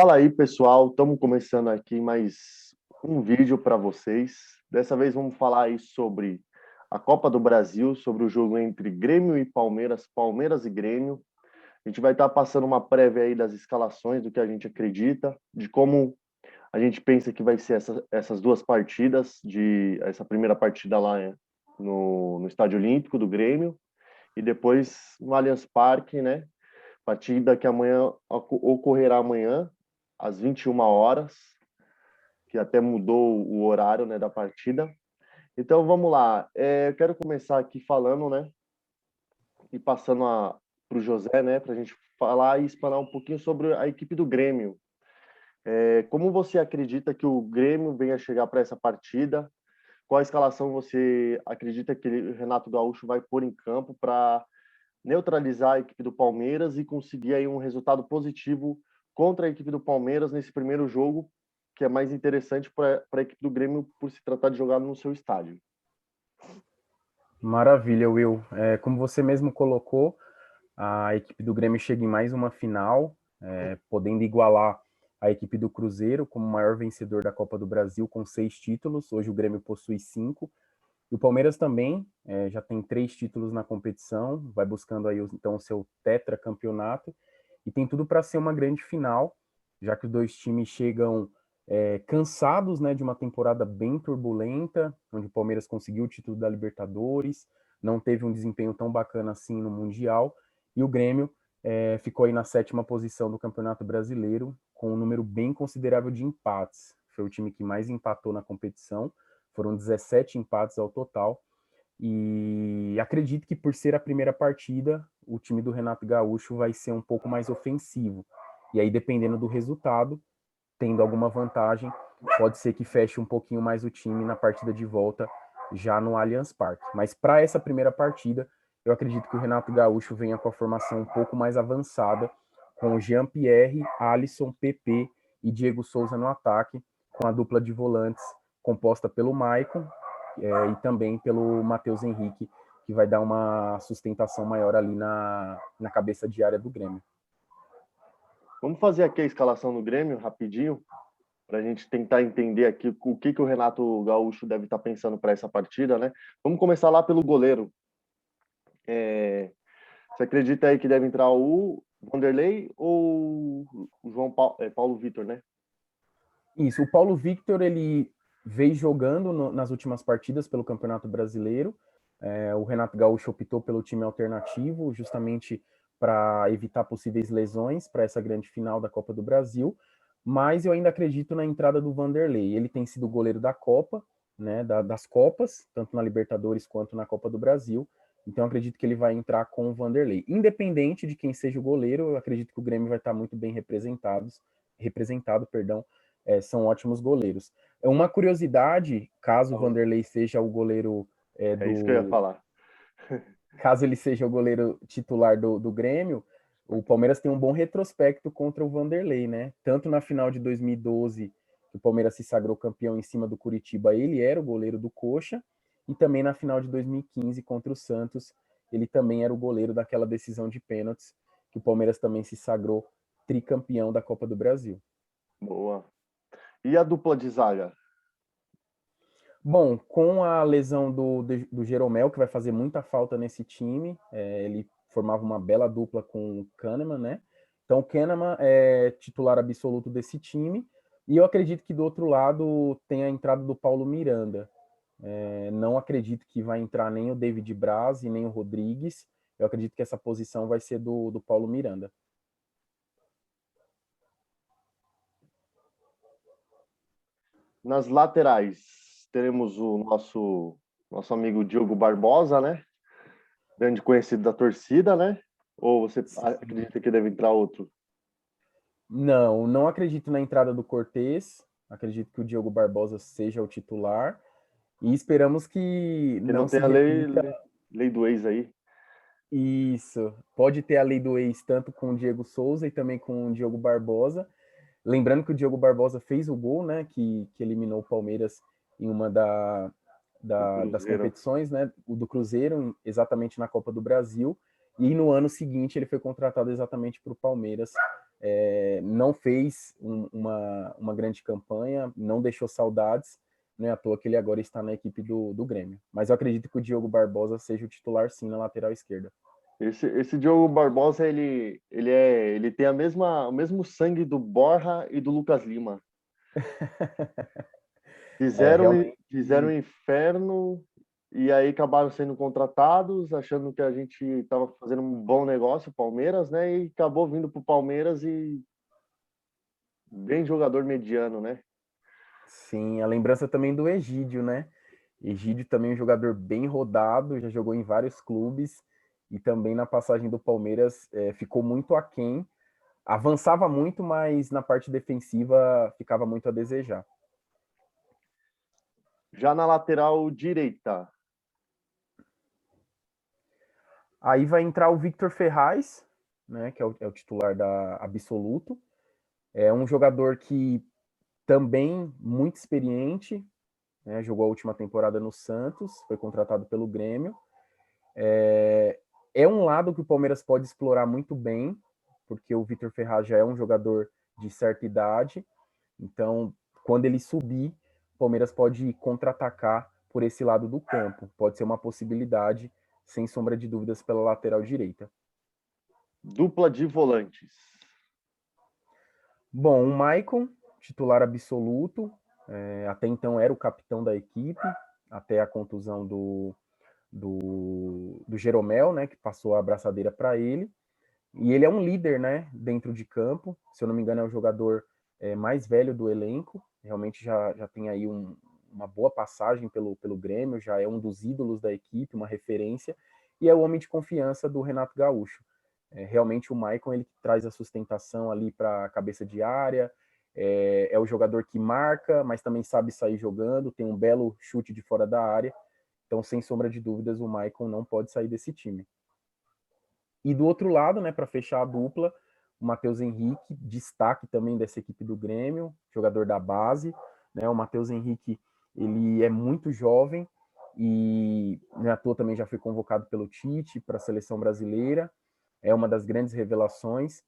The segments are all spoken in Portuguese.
Fala aí, pessoal. Estamos começando aqui mais um vídeo para vocês. Dessa vez vamos falar aí sobre a Copa do Brasil, sobre o jogo entre Grêmio e Palmeiras, Palmeiras e Grêmio. A gente vai estar passando uma prévia aí das escalações, do que a gente acredita, de como a gente pensa que vai ser essas duas partidas, de essa primeira partida lá no Estádio Olímpico do Grêmio e depois no Allianz Parque, né? Partida que amanhã ocorrerá amanhã às 21 horas, que até mudou o horário, né, da partida. Então vamos lá. Eu quero começar aqui falando, né, e passando para o José, né, para a gente falar e explanar um pouquinho sobre a equipe do Grêmio. Como você acredita que o Grêmio venha chegar para essa partida? Qual a escalação você acredita que o Renato Gaúcho vai pôr em campo para neutralizar a equipe do Palmeiras e conseguir aí um resultado positivo contra a equipe do Palmeiras nesse primeiro jogo, que é mais interessante para a equipe do Grêmio por se tratar de jogar no seu estádio? Maravilha, Will. Como você mesmo colocou, a equipe do Grêmio chega em mais uma final, podendo igualar a equipe do Cruzeiro como maior vencedor da Copa do Brasil com 6 títulos. Hoje o Grêmio possui 5. E o Palmeiras também já tem 3 títulos na competição, vai buscando aí então o seu tetracampeonato e tem tudo para ser uma grande final, já que os dois times chegam cansados, né, de uma temporada bem turbulenta, onde o Palmeiras conseguiu o título da Libertadores, não teve um desempenho tão bacana assim no Mundial, e o Grêmio ficou aí na 7ª posição do Campeonato Brasileiro, com um número bem considerável de empates. Foi o time que mais empatou na competição, foram 17 empates ao total, e acredito que por ser a primeira partida, o time do Renato Gaúcho vai ser um pouco mais ofensivo. E aí, dependendo do resultado, tendo alguma vantagem, pode ser que feche um pouquinho mais o time na partida de volta já no Allianz Parque. Mas para essa primeira partida, eu acredito que o Renato Gaúcho venha com a formação um pouco mais avançada, com Jean-Pierre, Alisson, PP e Diego Souza no ataque, com a dupla de volantes composta pelo Maicon e também pelo Matheus Henrique, que vai dar uma sustentação maior ali na cabeça de área do Grêmio. Vamos fazer aqui a escalação do Grêmio rapidinho, para a gente tentar entender aqui o que o Renato Gaúcho deve estar pensando para essa partida, né? Vamos começar lá pelo goleiro. Você acredita aí que deve entrar o Vanderlei ou o Paulo Vitor, né? Isso, o Paulo Victor, ele veio jogando nas últimas partidas pelo Campeonato Brasileiro. O Renato Gaúcho optou pelo time alternativo, justamente para evitar possíveis lesões para essa grande final da Copa do Brasil. Mas eu ainda acredito na entrada do Vanderlei. Ele tem sido goleiro da Copa, né, das Copas, tanto na Libertadores quanto na Copa do Brasil. Então eu acredito que ele vai entrar com o Vanderlei. Independente de quem seja o goleiro, eu acredito que o Grêmio vai estar muito bem representado, são ótimos goleiros. Uma curiosidade, caso o Vanderlei seja o goleiro É isso que eu ia falar. caso ele seja o goleiro titular do Grêmio, o Palmeiras tem um bom retrospecto contra o Vanderlei, né? Tanto na final de 2012, que o Palmeiras se sagrou campeão em cima do Curitiba, ele era o goleiro do Coxa, e também na final de 2015 contra o Santos, ele também era o goleiro daquela decisão de pênaltis, que o Palmeiras também se sagrou tricampeão da Copa do Brasil. Boa. E a dupla de zaga? Bom, com a lesão do Jeromel, que vai fazer muita falta nesse time, ele formava uma bela dupla com o Kahneman, né? Então o Kahneman é titular absoluto desse time, e eu acredito que do outro lado tem a entrada do Paulo Miranda. Não acredito que vai entrar nem o David Braz e nem o Rodrigues, eu acredito que essa posição vai ser do Paulo Miranda. Nas laterais, teremos o nosso amigo Diogo Barbosa, né? Grande conhecido da torcida, né? Ou você acredita que deve entrar outro? Não acredito na entrada do Cortez, acredito que o Diogo Barbosa seja o titular, e esperamos que Que não não tem se a repita lei do ex aí. isso. Pode ter a lei do ex tanto com o Diego Souza e também com o Diogo Barbosa. Lembrando que o Diogo Barbosa fez o gol, né, que eliminou o Palmeiras em uma Do das Cruzeiro. competições, né, do Cruzeiro, exatamente na Copa do Brasil. E no ano seguinte ele foi contratado exatamente para o Palmeiras. Não fez uma grande campanha, não deixou saudades, não é à toa que ele agora está na equipe do Grêmio. Mas eu acredito que o Diogo Barbosa seja o titular sim na lateral esquerda. Esse Diogo Barbosa, ele tem o mesmo sangue do Borja e do Lucas Lima. Realmente. Fizeram inferno e aí acabaram sendo contratados, achando que a gente estava fazendo um bom negócio, Palmeiras, né? E acabou vindo para o Palmeiras e bem jogador mediano, né? Sim, a lembrança também do Egídio, né? Egídio também é um jogador bem rodado, já jogou em vários clubes e também na passagem do Palmeiras ficou muito aquém. Avançava muito, mas na parte defensiva ficava muito a desejar. Já na lateral direita. Aí vai entrar o Victor Ferraz, né, que é o titular da Absoluto. É um jogador que também muito experiente, né, jogou a última temporada no Santos, foi contratado pelo Grêmio. É um lado que o Palmeiras pode explorar muito bem, porque o Victor Ferraz já é um jogador de certa idade, então quando ele subir, o Palmeiras pode contra-atacar por esse lado do campo. Pode ser uma possibilidade, sem sombra de dúvidas, pela lateral direita. Dupla de volantes. Bom, o Maicon, titular absoluto, até então era o capitão da equipe, até a contusão do Jeromel, né, que passou a abraçadeira para ele. E ele é um líder, né, dentro de campo. Se eu não me engano, é o jogador mais velho do elenco. Realmente já tem aí uma boa passagem pelo Grêmio, já é um dos ídolos da equipe, uma referência. E é o homem de confiança do Renato Gaúcho. Realmente o Maicon, ele traz a sustentação ali para a cabeça de área, é o jogador que marca, mas também sabe sair jogando, tem um belo chute de fora da área. Então, sem sombra de dúvidas, o Maicon não pode sair desse time. E do outro lado, né, para fechar a dupla, o Matheus Henrique, destaque também dessa equipe do Grêmio, jogador da base, né? O Matheus Henrique, ele é muito jovem e à toa também já foi convocado pelo Tite para a seleção brasileira, é uma das grandes revelações,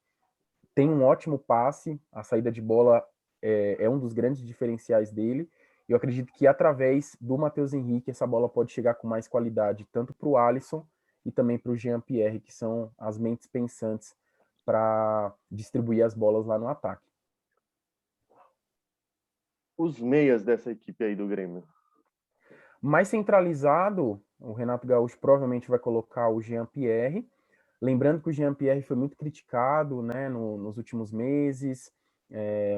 tem um ótimo passe, a saída de bola é um dos grandes diferenciais dele. Eu acredito que através do Matheus Henrique essa bola pode chegar com mais qualidade, tanto para o Alisson e também para o Jean-Pierre, que são as mentes pensantes para distribuir as bolas lá no ataque. Os meias dessa equipe aí do Grêmio. Mais centralizado, o Renato Gaúcho provavelmente vai colocar o Jean-Pierre. Lembrando que o Jean-Pierre foi muito criticado, né, nos últimos meses,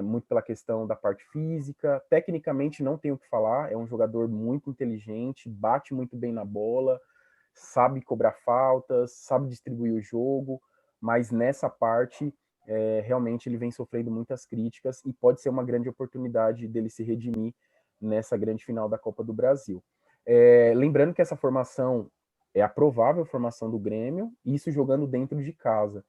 muito pela questão da parte física. Tecnicamente não tenho o que falar, é um jogador muito inteligente, bate muito bem na bola, sabe cobrar faltas, sabe distribuir o jogo, mas nessa parte realmente ele vem sofrendo muitas críticas e pode ser uma grande oportunidade dele se redimir nessa grande final da Copa do Brasil. Lembrando que essa formação é a provável formação do Grêmio, isso jogando dentro de casa.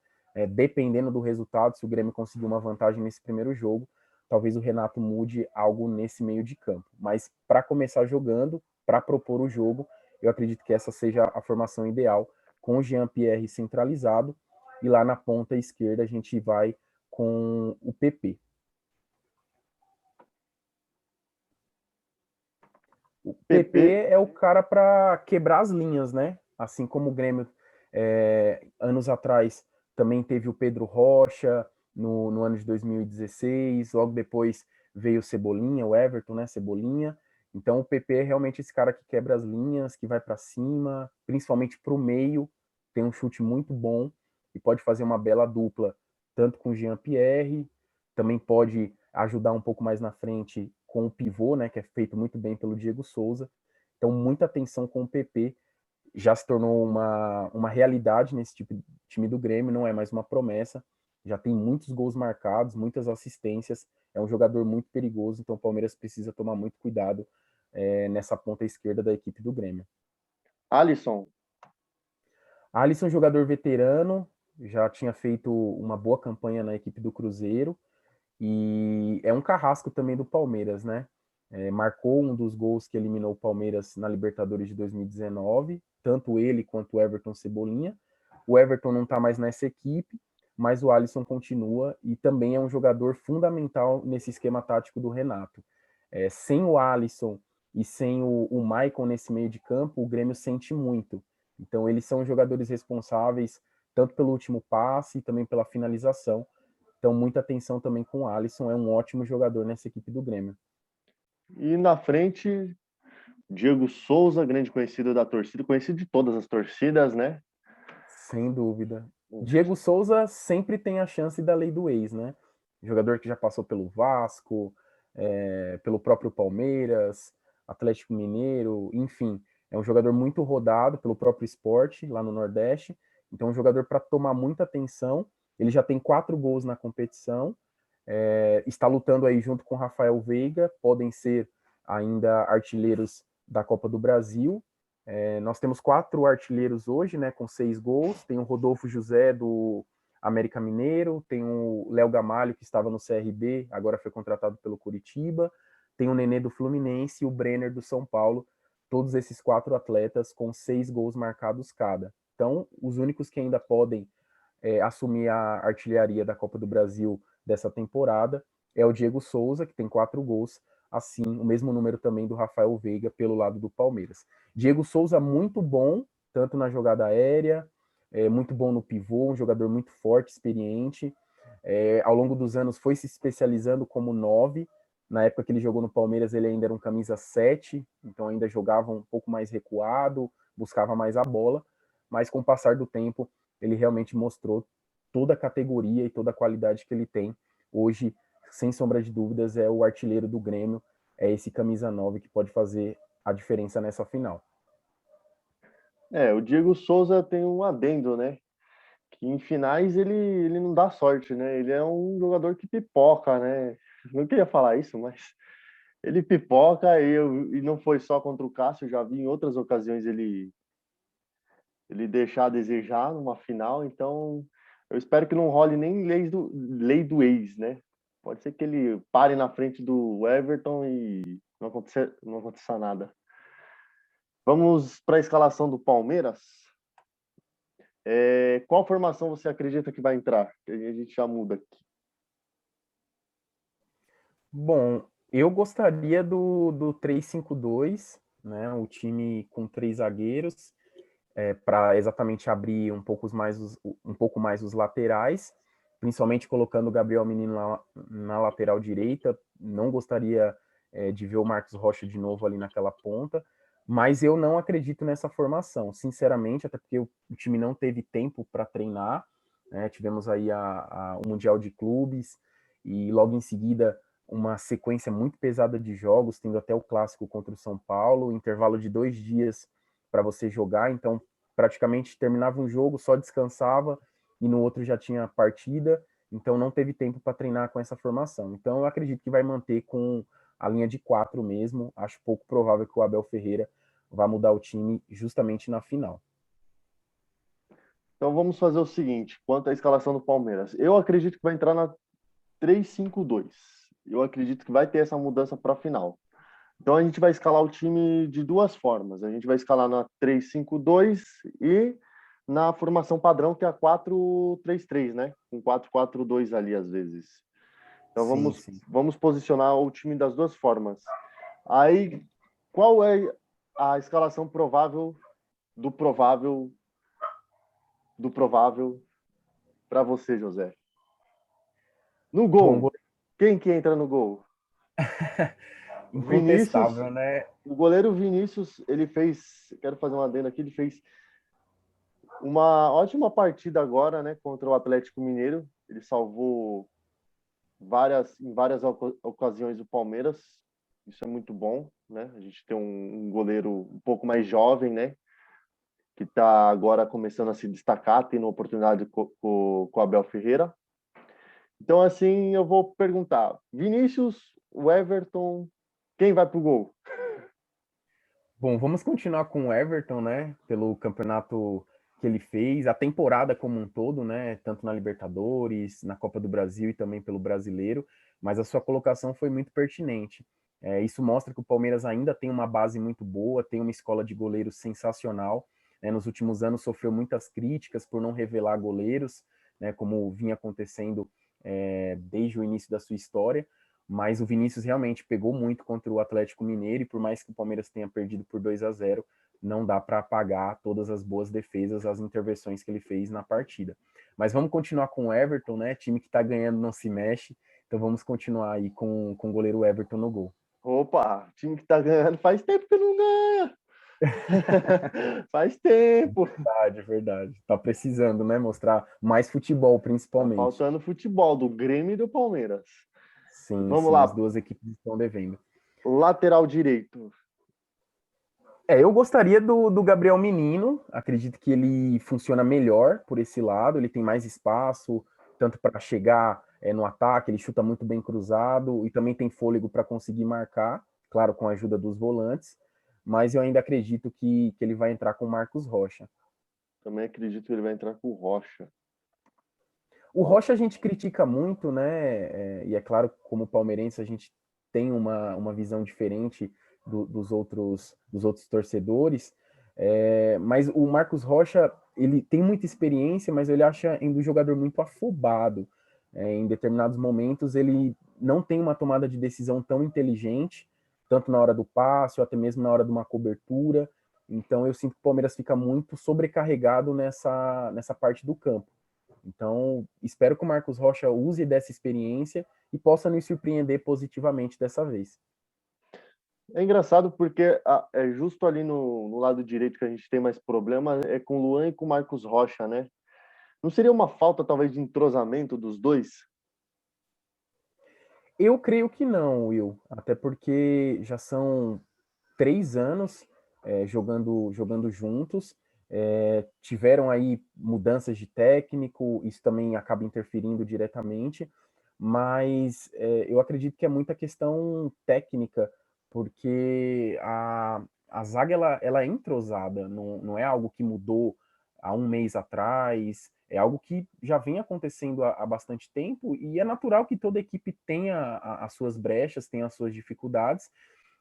Dependendo do resultado, se o Grêmio conseguir uma vantagem nesse primeiro jogo, talvez o Renato mude algo nesse meio de campo. Mas para começar jogando, para propor o jogo, eu acredito que essa seja a formação ideal, com o Jean-Pierre centralizado, e lá na ponta esquerda a gente vai com o PP. O PP é o cara para quebrar as linhas, né? Assim como o Grêmio, anos atrás, também teve o Pedro Rocha, no ano de 2016, logo depois veio o Cebolinha, o Everton, né? Cebolinha. Então o PP é realmente esse cara que quebra as linhas, que vai para cima, principalmente para o meio, tem um chute muito bom e pode fazer uma bela dupla, tanto com o Jean-Pierre, também pode ajudar um pouco mais na frente com o pivô, né, que é feito muito bem pelo Diego Souza. Então, muita atenção com o PP. Já se tornou uma realidade nesse tipo de time do Grêmio, não é mais uma promessa. Já tem muitos gols marcados, muitas assistências. É um jogador muito perigoso, então o Palmeiras precisa tomar muito cuidado nessa ponta esquerda da equipe do Grêmio. Alisson. Alisson, jogador veterano, já tinha feito uma boa campanha na equipe do Cruzeiro e é um carrasco também do Palmeiras, né? Marcou um dos gols que eliminou o Palmeiras na Libertadores de 2019, tanto ele quanto o Everton Cebolinha. O Everton não está mais nessa equipe, mas o Alisson continua e também é um jogador fundamental nesse esquema tático do Renato. Sem o Alisson e sem o Maicon nesse meio de campo, o Grêmio sente muito. Então, eles são jogadores responsáveis tanto pelo último passe e também pela finalização. Então, muita atenção também com o Alisson, é um ótimo jogador nessa equipe do Grêmio. E na frente, Diego Souza, grande conhecido da torcida, conhecido de todas as torcidas, né? Sem dúvida. Diego Souza sempre tem a chance da lei do ex, né? Jogador que já passou pelo Vasco, pelo próprio Palmeiras, Atlético Mineiro, enfim. É um jogador muito rodado pelo próprio esporte lá no Nordeste. Então, é um jogador para tomar muita atenção. Ele já tem 4 gols na competição. Está lutando aí junto com Rafael Veiga. Podem ser ainda artilheiros da Copa do Brasil. Nós temos 4 artilheiros hoje, né, com 6 gols. Tem o Rodolfo José, do América Mineiro, tem o Léo Gamalho, que estava no CRB, agora foi contratado pelo Curitiba, tem o Nenê do Fluminense e o Brenner do São Paulo, todos esses 4 atletas com 6 gols marcados cada. Então, os únicos que ainda podem assumir a artilharia da Copa do Brasil dessa temporada é o Diego Souza, que tem 4 gols, assim, o mesmo número também do Rafael Veiga pelo lado do Palmeiras. Diego Souza muito bom, tanto na jogada aérea, muito bom no pivô, um jogador muito forte, experiente. Ao longo dos anos foi se especializando como 9. Na época que ele jogou no Palmeiras, ele ainda era um camisa 7, então ainda jogava um pouco mais recuado, buscava mais a bola, mas com o passar do tempo, ele realmente mostrou toda a categoria e toda a qualidade que ele tem. Hoje, sem sombra de dúvidas, é o artilheiro do Grêmio, é esse camisa 9 que pode fazer a diferença nessa final. O Diego Souza tem um adendo, né? Que em finais ele não dá sorte, né? Ele é um jogador que pipoca, né? Não queria falar isso, mas ele pipoca e não foi só contra o Cássio, já vi em outras ocasiões ele deixar a desejar numa final, então eu espero que não role nem lei do ex, né? Pode ser que ele pare na frente do Everton e não aconteça nada. Vamos para a escalação do Palmeiras. Qual formação você acredita que vai entrar? Que a gente já muda aqui. Bom, eu gostaria do 3-5-2, né? O time com 3 zagueiros, para exatamente abrir um pouco mais os laterais, principalmente colocando o Gabriel Menino na lateral direita. Não gostaria de ver o Marcos Rocha de novo ali naquela ponta, mas eu não acredito nessa formação, sinceramente, até porque o time não teve tempo para treinar, né? Tivemos aí o Mundial de Clubes e logo em seguida uma sequência muito pesada de jogos, tendo até o clássico contra o São Paulo, intervalo de 2 dias para você jogar, então praticamente terminava um jogo, só descansava e no outro já tinha partida, então não teve tempo para treinar com essa formação. Então eu acredito que vai manter com a linha de 4 mesmo, acho pouco provável que o Abel Ferreira vá mudar o time justamente na final. Então vamos fazer o seguinte, quanto à escalação do Palmeiras. Eu acredito que vai entrar na 3-5-2. Eu acredito que vai ter essa mudança para a final. Então a gente vai escalar o time de 2 formas. A gente vai escalar na 3-5-2 e na formação padrão, que é a 4-3-3, né? Com 4-4-2 ali às vezes. Então Sim, sim. vamos posicionar o time das 2 formas. Aí, qual é a escalação provável do provável para você, José? No Bom, gol, quem que entra no gol? Vinícius, incontestável, né? o goleiro Vinícius, ele fez, quero fazer uma adenda aqui, ele fez uma ótima partida agora, né, contra o Atlético Mineiro. Ele salvou em várias ocasiões o Palmeiras. Isso é muito bom, né? A gente tem um goleiro um pouco mais jovem, né, que está agora começando a se destacar, tendo oportunidade com o Abel Ferreira. Então, assim, eu vou perguntar: Vinícius, o Everton, quem vai pro gol? Bom, vamos continuar com o Everton, né? Pelo campeonato que ele fez, a temporada como um todo, né? Tanto na Libertadores, na Copa do Brasil e também pelo Brasileiro. Mas a sua colocação foi muito pertinente. Isso mostra que o Palmeiras ainda tem uma base muito boa, tem uma escola de goleiros sensacional. né, nos últimos anos sofreu muitas críticas por não revelar goleiros, né, como vinha acontecendo desde o início da sua história, mas o Vinícius realmente pegou muito contra o Atlético Mineiro, e por mais que o Palmeiras tenha perdido por 2-0, não dá para apagar todas as boas defesas, as intervenções que ele fez na partida. Mas vamos continuar com o Everton, né? Time que está ganhando não se mexe, então vamos continuar aí com o goleiro Everton no gol. Opa, time que tá ganhando faz tempo que não ganha. Faz tempo. Verdade, verdade. Tá precisando, né? Mostrar mais futebol, Tá principalmente. faltando futebol do Grêmio e do Palmeiras. Sim, Vamos sim, as lá, duas equipes estão devendo. lateral direito. Eu gostaria do Gabriel Menino, acredito que ele funciona melhor por esse lado, ele tem mais espaço, tanto para chegar no ataque, ele chuta muito bem cruzado e também tem fôlego para conseguir marcar, claro, com a ajuda dos volantes, mas eu ainda acredito que ele vai entrar com o Marcos Rocha. Também acredito que ele vai entrar com o Rocha. O Rocha a gente critica muito, né? E é claro, como palmeirense, a gente tem uma visão diferente dos outros torcedores. Mas o Marcos Rocha, ele tem muita experiência, mas ele acha ainda um jogador muito afobado. Em determinados momentos, ele não tem uma tomada de decisão tão inteligente, tanto na hora do passe ou até mesmo na hora de uma cobertura. Então, eu sinto que o Palmeiras fica muito sobrecarregado nessa parte do campo. Então, espero que o Marcos Rocha use dessa experiência e possa nos surpreender positivamente dessa vez. É engraçado porque é justo ali no lado direito que a gente tem mais problema, é com o Luan e com o Marcos Rocha, né? Não seria uma falta, talvez, de entrosamento dos dois? Eu creio que não, Will, até porque já são 3 anos jogando juntos, tiveram aí mudanças de técnico, isso também acaba interferindo diretamente, mas eu acredito que é muita questão técnica, porque a zaga ela é entrosada, não é algo que mudou há um mês atrás, é algo que já vem acontecendo há bastante tempo, e é natural que toda equipe tenha as suas brechas, tenha as suas dificuldades,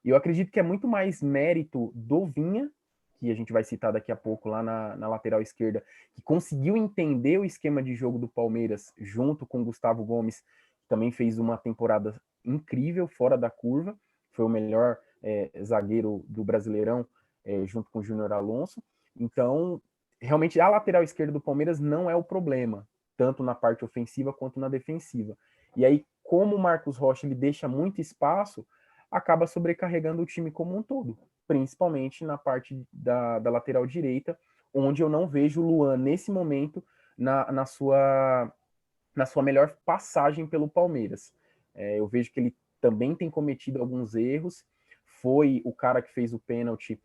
e eu acredito que é muito mais mérito do Vinha, que a gente vai citar daqui a pouco lá na lateral esquerda, que conseguiu entender o esquema de jogo do Palmeiras junto com o Gustavo Gomes, que também fez uma temporada incrível, fora da curva, foi o melhor zagueiro do Brasileirão, junto com o Júnior Alonso. Então, realmente, a lateral esquerda do Palmeiras não é o problema, tanto na parte ofensiva quanto na defensiva. E aí, como o Marcos Rocha ele deixa muito espaço, acaba sobrecarregando o time como um todo, principalmente na parte da lateral direita, onde eu não vejo o Luan nesse momento na sua melhor passagem pelo Palmeiras. Eu vejo que ele também tem cometido alguns erros, foi o cara que fez o pênalti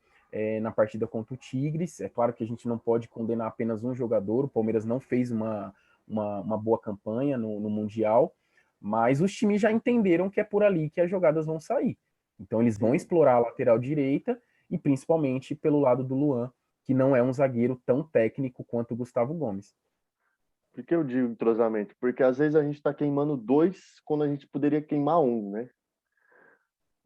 na partida contra o Tigres. É claro que a gente não pode condenar apenas um jogador, o Palmeiras não fez uma boa campanha no Mundial, mas os times já entenderam que é por ali que as jogadas vão sair. Então eles vão explorar a lateral direita e principalmente pelo lado do Luan, que não é um zagueiro tão técnico quanto o Gustavo Gomes. Por que eu digo entrosamento? Porque às vezes a gente está queimando dois quando a gente poderia queimar um, né?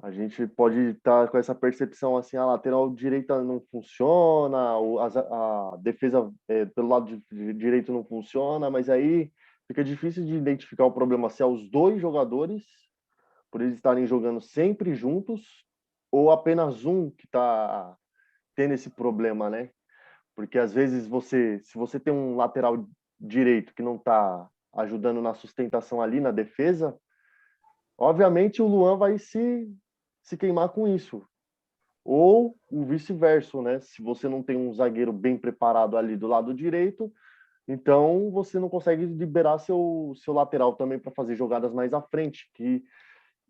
A gente pode estar com essa percepção assim, a lateral direita não funciona, a defesa pelo lado direito não funciona, mas aí fica difícil de identificar o problema se é os dois jogadores, por eles estarem jogando sempre juntos, ou apenas um que está tendo esse problema, né? Porque às vezes se você tem um lateral direito que não está ajudando na sustentação ali na defesa, obviamente o Luan vai se queimar com isso. Ou o vice-versa, né? Se você não tem um zagueiro bem preparado ali do lado direito, então você não consegue liberar seu lateral também para fazer jogadas mais à frente. Que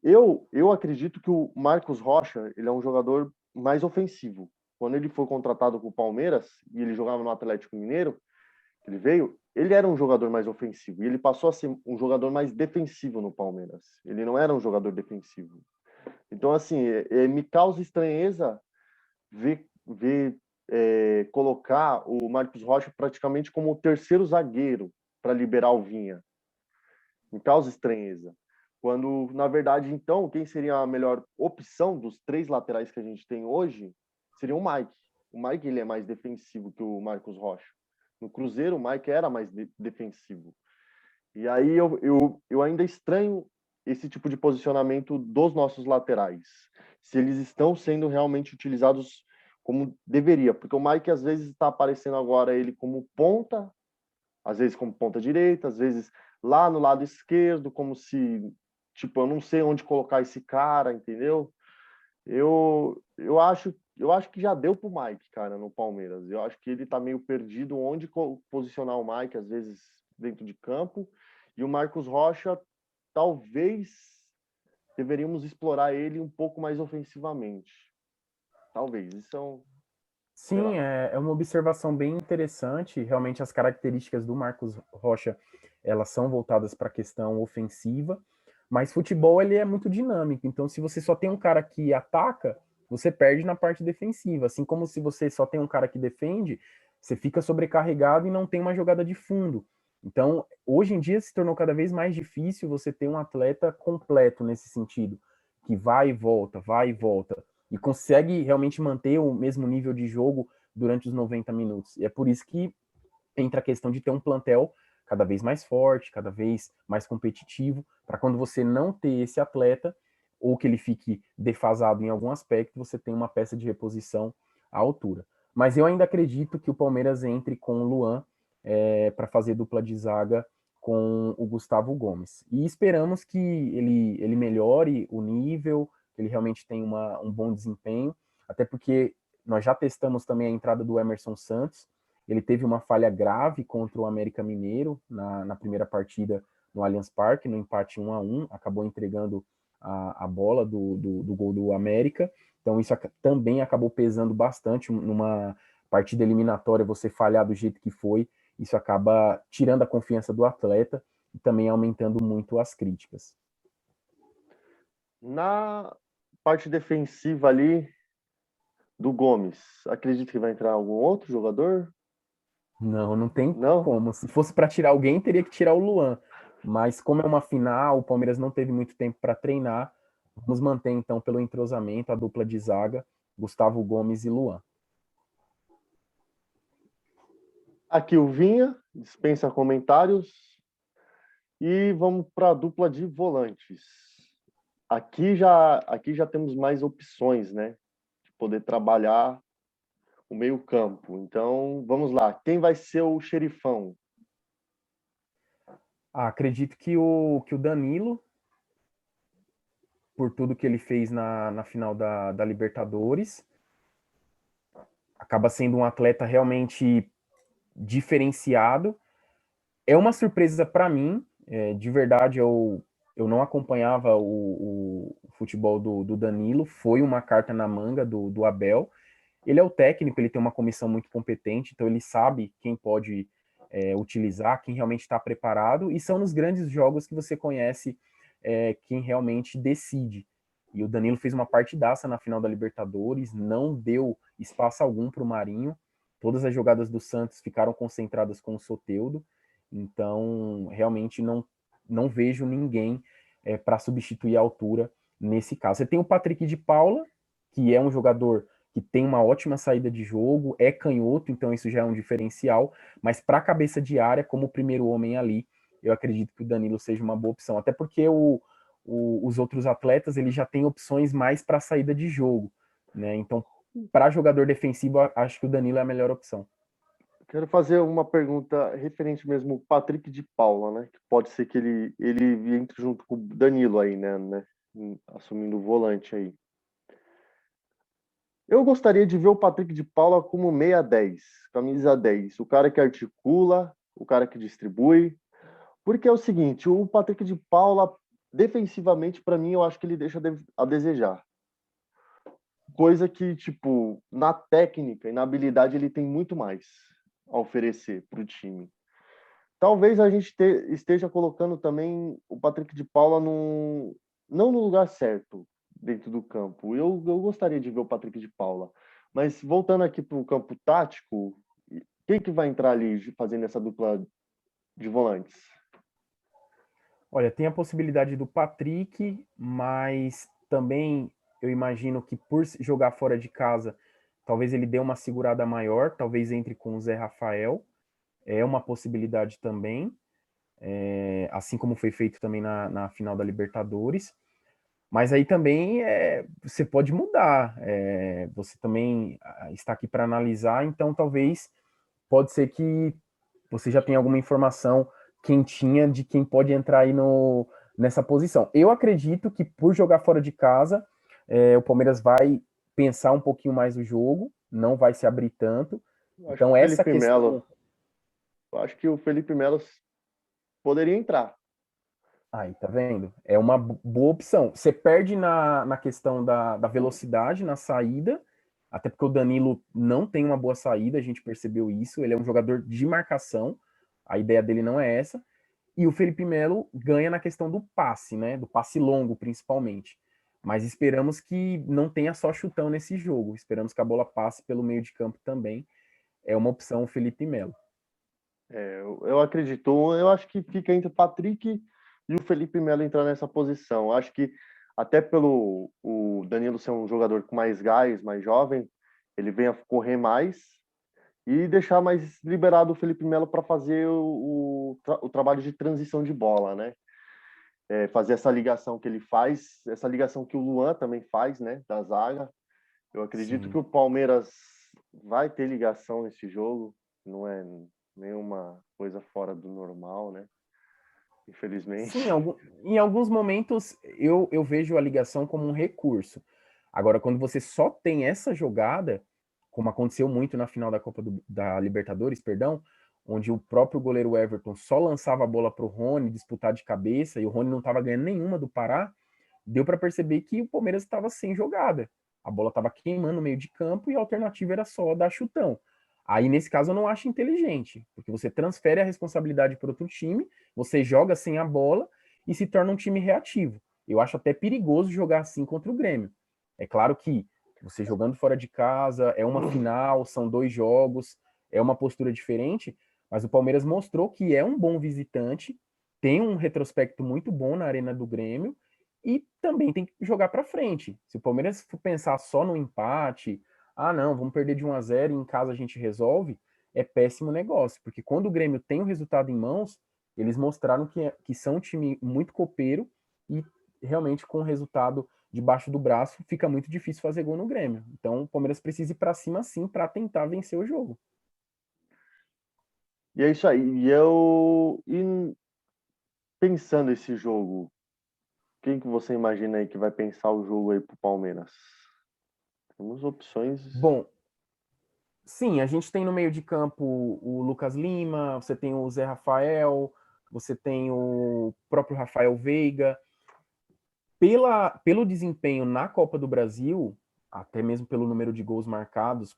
eu acredito que o Marcos Rocha ele é um jogador mais ofensivo. Quando ele foi contratado com o Palmeiras e ele jogava no Atlético Mineiro, ele veio, ele era um jogador mais ofensivo e ele passou a ser um jogador mais defensivo no Palmeiras. Ele não era um jogador defensivo. Então, assim, me causa estranheza ver colocar o Marcos Rocha praticamente como o terceiro zagueiro para liberar o Vinha. Me causa estranheza. Quando, na verdade, então, quem seria a melhor opção dos três laterais que a gente tem hoje seria o Mike. O Mike ele é mais defensivo que o Marcos Rocha. No Cruzeiro, o Mike era mais defensivo. E aí eu ainda estranho esse tipo de posicionamento dos nossos laterais. Se eles estão sendo realmente utilizados como deveria. Porque o Mike, às vezes, está aparecendo agora ele como ponta, às vezes como ponta direita, às vezes lá no lado esquerdo, como se, tipo, eu não sei onde colocar esse cara, entendeu? Eu acho que já deu pro Mike, cara, no Palmeiras. Eu acho que ele tá meio perdido onde posicionar o Mike, às vezes dentro de campo. E o Marcos Rocha, talvez deveríamos explorar ele um pouco mais ofensivamente. Talvez. Isso é um, sei Sim, lá. é uma observação bem interessante. Realmente as características do Marcos Rocha, elas são voltadas para a questão ofensiva, mas futebol ele é muito dinâmico. Então, se você só tem um cara que ataca, você perde na parte defensiva. Assim como se você só tem um cara que defende, você fica sobrecarregado e não tem uma jogada de fundo. Então, hoje em dia se tornou cada vez mais difícil você ter um atleta completo nesse sentido, que vai e volta e consegue realmente manter o mesmo nível de jogo durante os 90 minutos. E é por isso que entra a questão de ter um plantel cada vez mais forte, cada vez mais competitivo, para quando você não ter esse atleta, ou que ele fique defasado em algum aspecto, você tem uma peça de reposição à altura. Mas eu ainda acredito que o Palmeiras entre com o Luan para fazer dupla de zaga com o Gustavo Gomes. E esperamos que ele melhore o nível, que ele realmente tenha um bom desempenho, até porque nós já testamos também a entrada do Emerson Santos. Ele teve uma falha grave contra o América Mineiro na primeira partida no Allianz Parque, no empate 1-1, acabou entregando a bola do gol do América. Então isso também acabou pesando bastante numa partida eliminatória, você falhar do jeito que foi, isso acaba tirando a confiança do atleta e também aumentando muito as críticas. Na parte defensiva ali do Gomes, acredito que vai entrar algum outro jogador? Não, não tem Não? como. Se fosse para tirar alguém, teria que tirar o Luan. Mas como é uma final, o Palmeiras não teve muito tempo para treinar. Vamos manter então pelo entrosamento a dupla de zaga, Gustavo Gomes e Luan. Aqui o Vinha, dispensa comentários. E vamos para a dupla de volantes. Aqui já temos mais opções, né? De poder trabalhar o meio-campo. Então, vamos lá. Quem vai ser o xerifão? Acredito que o Danilo, por tudo que ele fez na final da Libertadores, acaba sendo um atleta realmente diferenciado. É uma surpresa para mim, de verdade eu não acompanhava o futebol do Danilo, foi uma carta na manga do Abel. Ele é o técnico, ele tem uma comissão muito competente, então ele sabe quem pode utilizar, quem realmente está preparado, e são nos grandes jogos que você conhece quem realmente decide. E o Danilo fez uma partidaça na final da Libertadores, não deu espaço algum para o Marinho, todas as jogadas do Santos ficaram concentradas com o Soteldo, então realmente não vejo ninguém para substituir a altura nesse caso. Você tem o Patrick de Paula, que é um jogador que tem uma ótima saída de jogo, é canhoto, então isso já é um diferencial, mas para a cabeça de área, como o primeiro homem ali, eu acredito que o Danilo seja uma boa opção, até porque os outros atletas ele já tem opções mais para saída de jogo, né? Então, para jogador defensivo, acho que o Danilo é a melhor opção. Quero fazer uma pergunta referente mesmo ao Patrick de Paula, né? Que pode ser que ele entre junto com o Danilo aí, né? Assumindo o volante aí. Eu gostaria de ver o Patrick de Paula como meia 10, camisa 10, o cara que articula, o cara que distribui. Porque é o seguinte, o Patrick de Paula, defensivamente, para mim, eu acho que ele deixa a desejar. Coisa que, tipo, na técnica e na habilidade, ele tem muito mais a oferecer para o time. Talvez a gente esteja colocando também o Patrick de Paula não no lugar certo dentro do campo. Eu gostaria de ver o Patrick de Paula. Mas voltando aqui para o campo tático, quem que vai entrar ali fazendo essa dupla de volantes? Olha, tem a possibilidade do Patrick, mas também eu imagino que por jogar fora de casa, talvez ele dê uma segurada maior, talvez entre com o Zé Rafael, é uma possibilidade também, assim como foi feito também na final da Libertadores. Mas aí também você pode mudar, você também está aqui para analisar, então talvez pode ser que você já tenha alguma informação quentinha de quem pode entrar aí nessa posição. Eu acredito que por jogar fora de casa, o Palmeiras vai pensar um pouquinho mais o jogo, não vai se abrir tanto. Acho que Então o essa Felipe questão... Melo, acho que o Felipe Melo poderia entrar. Aí, tá vendo? É uma boa opção. Você perde na questão da velocidade na saída, até porque o Danilo não tem uma boa saída, a gente percebeu isso. Ele é um jogador de marcação, a ideia dele não é essa. E o Felipe Melo ganha na questão do passe, né? Do passe longo, principalmente. Mas esperamos que não tenha só chutão nesse jogo. Esperamos que a bola passe pelo meio de campo também. É uma opção o Felipe Melo. Eu acredito, eu acho que fica entre o Patrick e o Felipe Melo entrar nessa posição. Eu acho que até pelo o Danilo ser um jogador com mais gás, mais jovem, ele venha correr mais e deixar mais liberado o Felipe Melo para fazer o trabalho de transição de bola, né? Fazer essa ligação que ele faz, essa ligação que o Luan também faz, né? Da zaga. Eu acredito que Sim. o Palmeiras vai ter ligação nesse jogo, não é nenhuma coisa fora do normal, né? Infelizmente. Sim, em alguns momentos eu vejo a ligação como um recurso. Agora, quando você só tem essa jogada, como aconteceu muito na final da da Libertadores, perdão, onde o próprio goleiro Everton só lançava a bola para o Rony disputar de cabeça e o Rony não estava ganhando nenhuma do Pará, deu para perceber que o Palmeiras estava sem jogada. A bola estava queimando no meio de campo e a alternativa era só dar chutão. Aí, nesse caso, eu não acho inteligente, porque você transfere a responsabilidade para outro time, você joga sem a bola e se torna um time reativo. Eu acho até perigoso jogar assim contra o Grêmio. É claro que você jogando fora de casa, é uma final, são 2 jogos, é uma postura diferente, mas o Palmeiras mostrou que é um bom visitante, tem um retrospecto muito bom na Arena do Grêmio e também tem que jogar para frente. Se o Palmeiras for pensar só no empate, não, vamos perder de 1-0 e em casa a gente resolve, é péssimo negócio, porque quando o Grêmio tem o resultado em mãos, eles mostraram que são um time muito copeiro e realmente com o resultado debaixo do braço fica muito difícil fazer gol no Grêmio. Então o Palmeiras precisa ir para cima sim para tentar vencer o jogo. E é isso aí. Pensando esse jogo, quem que você imagina aí que vai pensar o jogo aí pro Palmeiras? Temos opções. Bom, sim, a gente tem no meio de campo o Lucas Lima, você tem o Zé Rafael, você tem o próprio Rafael Veiga. Pelo desempenho na Copa do Brasil, até mesmo pelo número de gols marcados,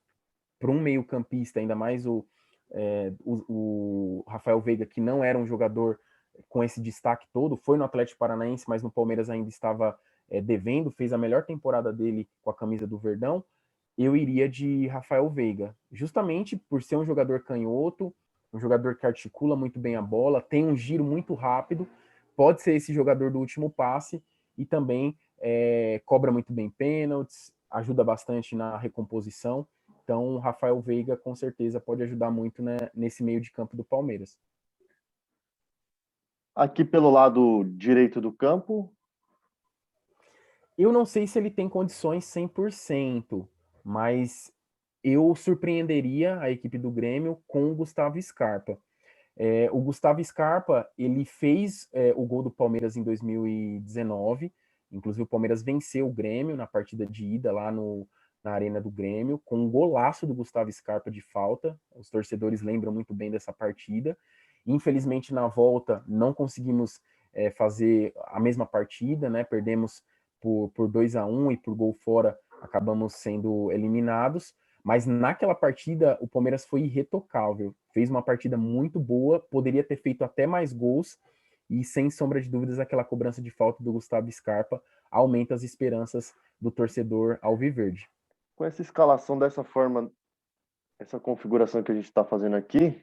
para um meio-campista, ainda mais o Rafael Veiga, que não era um jogador com esse destaque todo, foi no Atlético Paranaense, mas no Palmeiras ainda estava devendo, fez a melhor temporada dele com a camisa do Verdão, eu iria de Rafael Veiga, justamente por ser um jogador canhoto, um jogador que articula muito bem a bola, tem um giro muito rápido, pode ser esse jogador do último passe e também cobra muito bem pênaltis, ajuda bastante na recomposição. Então, o Rafael Veiga com certeza pode ajudar muito, né, nesse meio de campo do Palmeiras. Aqui pelo lado direito do campo, Eu não sei se ele tem condições 100%, mas eu surpreenderia a equipe do Grêmio com o Gustavo Scarpa. O Gustavo Scarpa, ele fez o gol do Palmeiras em 2019, inclusive o Palmeiras venceu o Grêmio na partida de ida lá na Arena do Grêmio, com um golaço do Gustavo Scarpa de falta, os torcedores lembram muito bem dessa partida. Infelizmente, na volta, não conseguimos fazer a mesma partida, né? Perdemos por 2-1 e por gol fora acabamos sendo eliminados, mas naquela partida o Palmeiras foi irretocável, fez uma partida muito boa, poderia ter feito até mais gols e sem sombra de dúvidas aquela cobrança de falta do Gustavo Scarpa aumenta as esperanças do torcedor alviverde. com essa escalação dessa forma, essa configuração que a gente está fazendo aqui,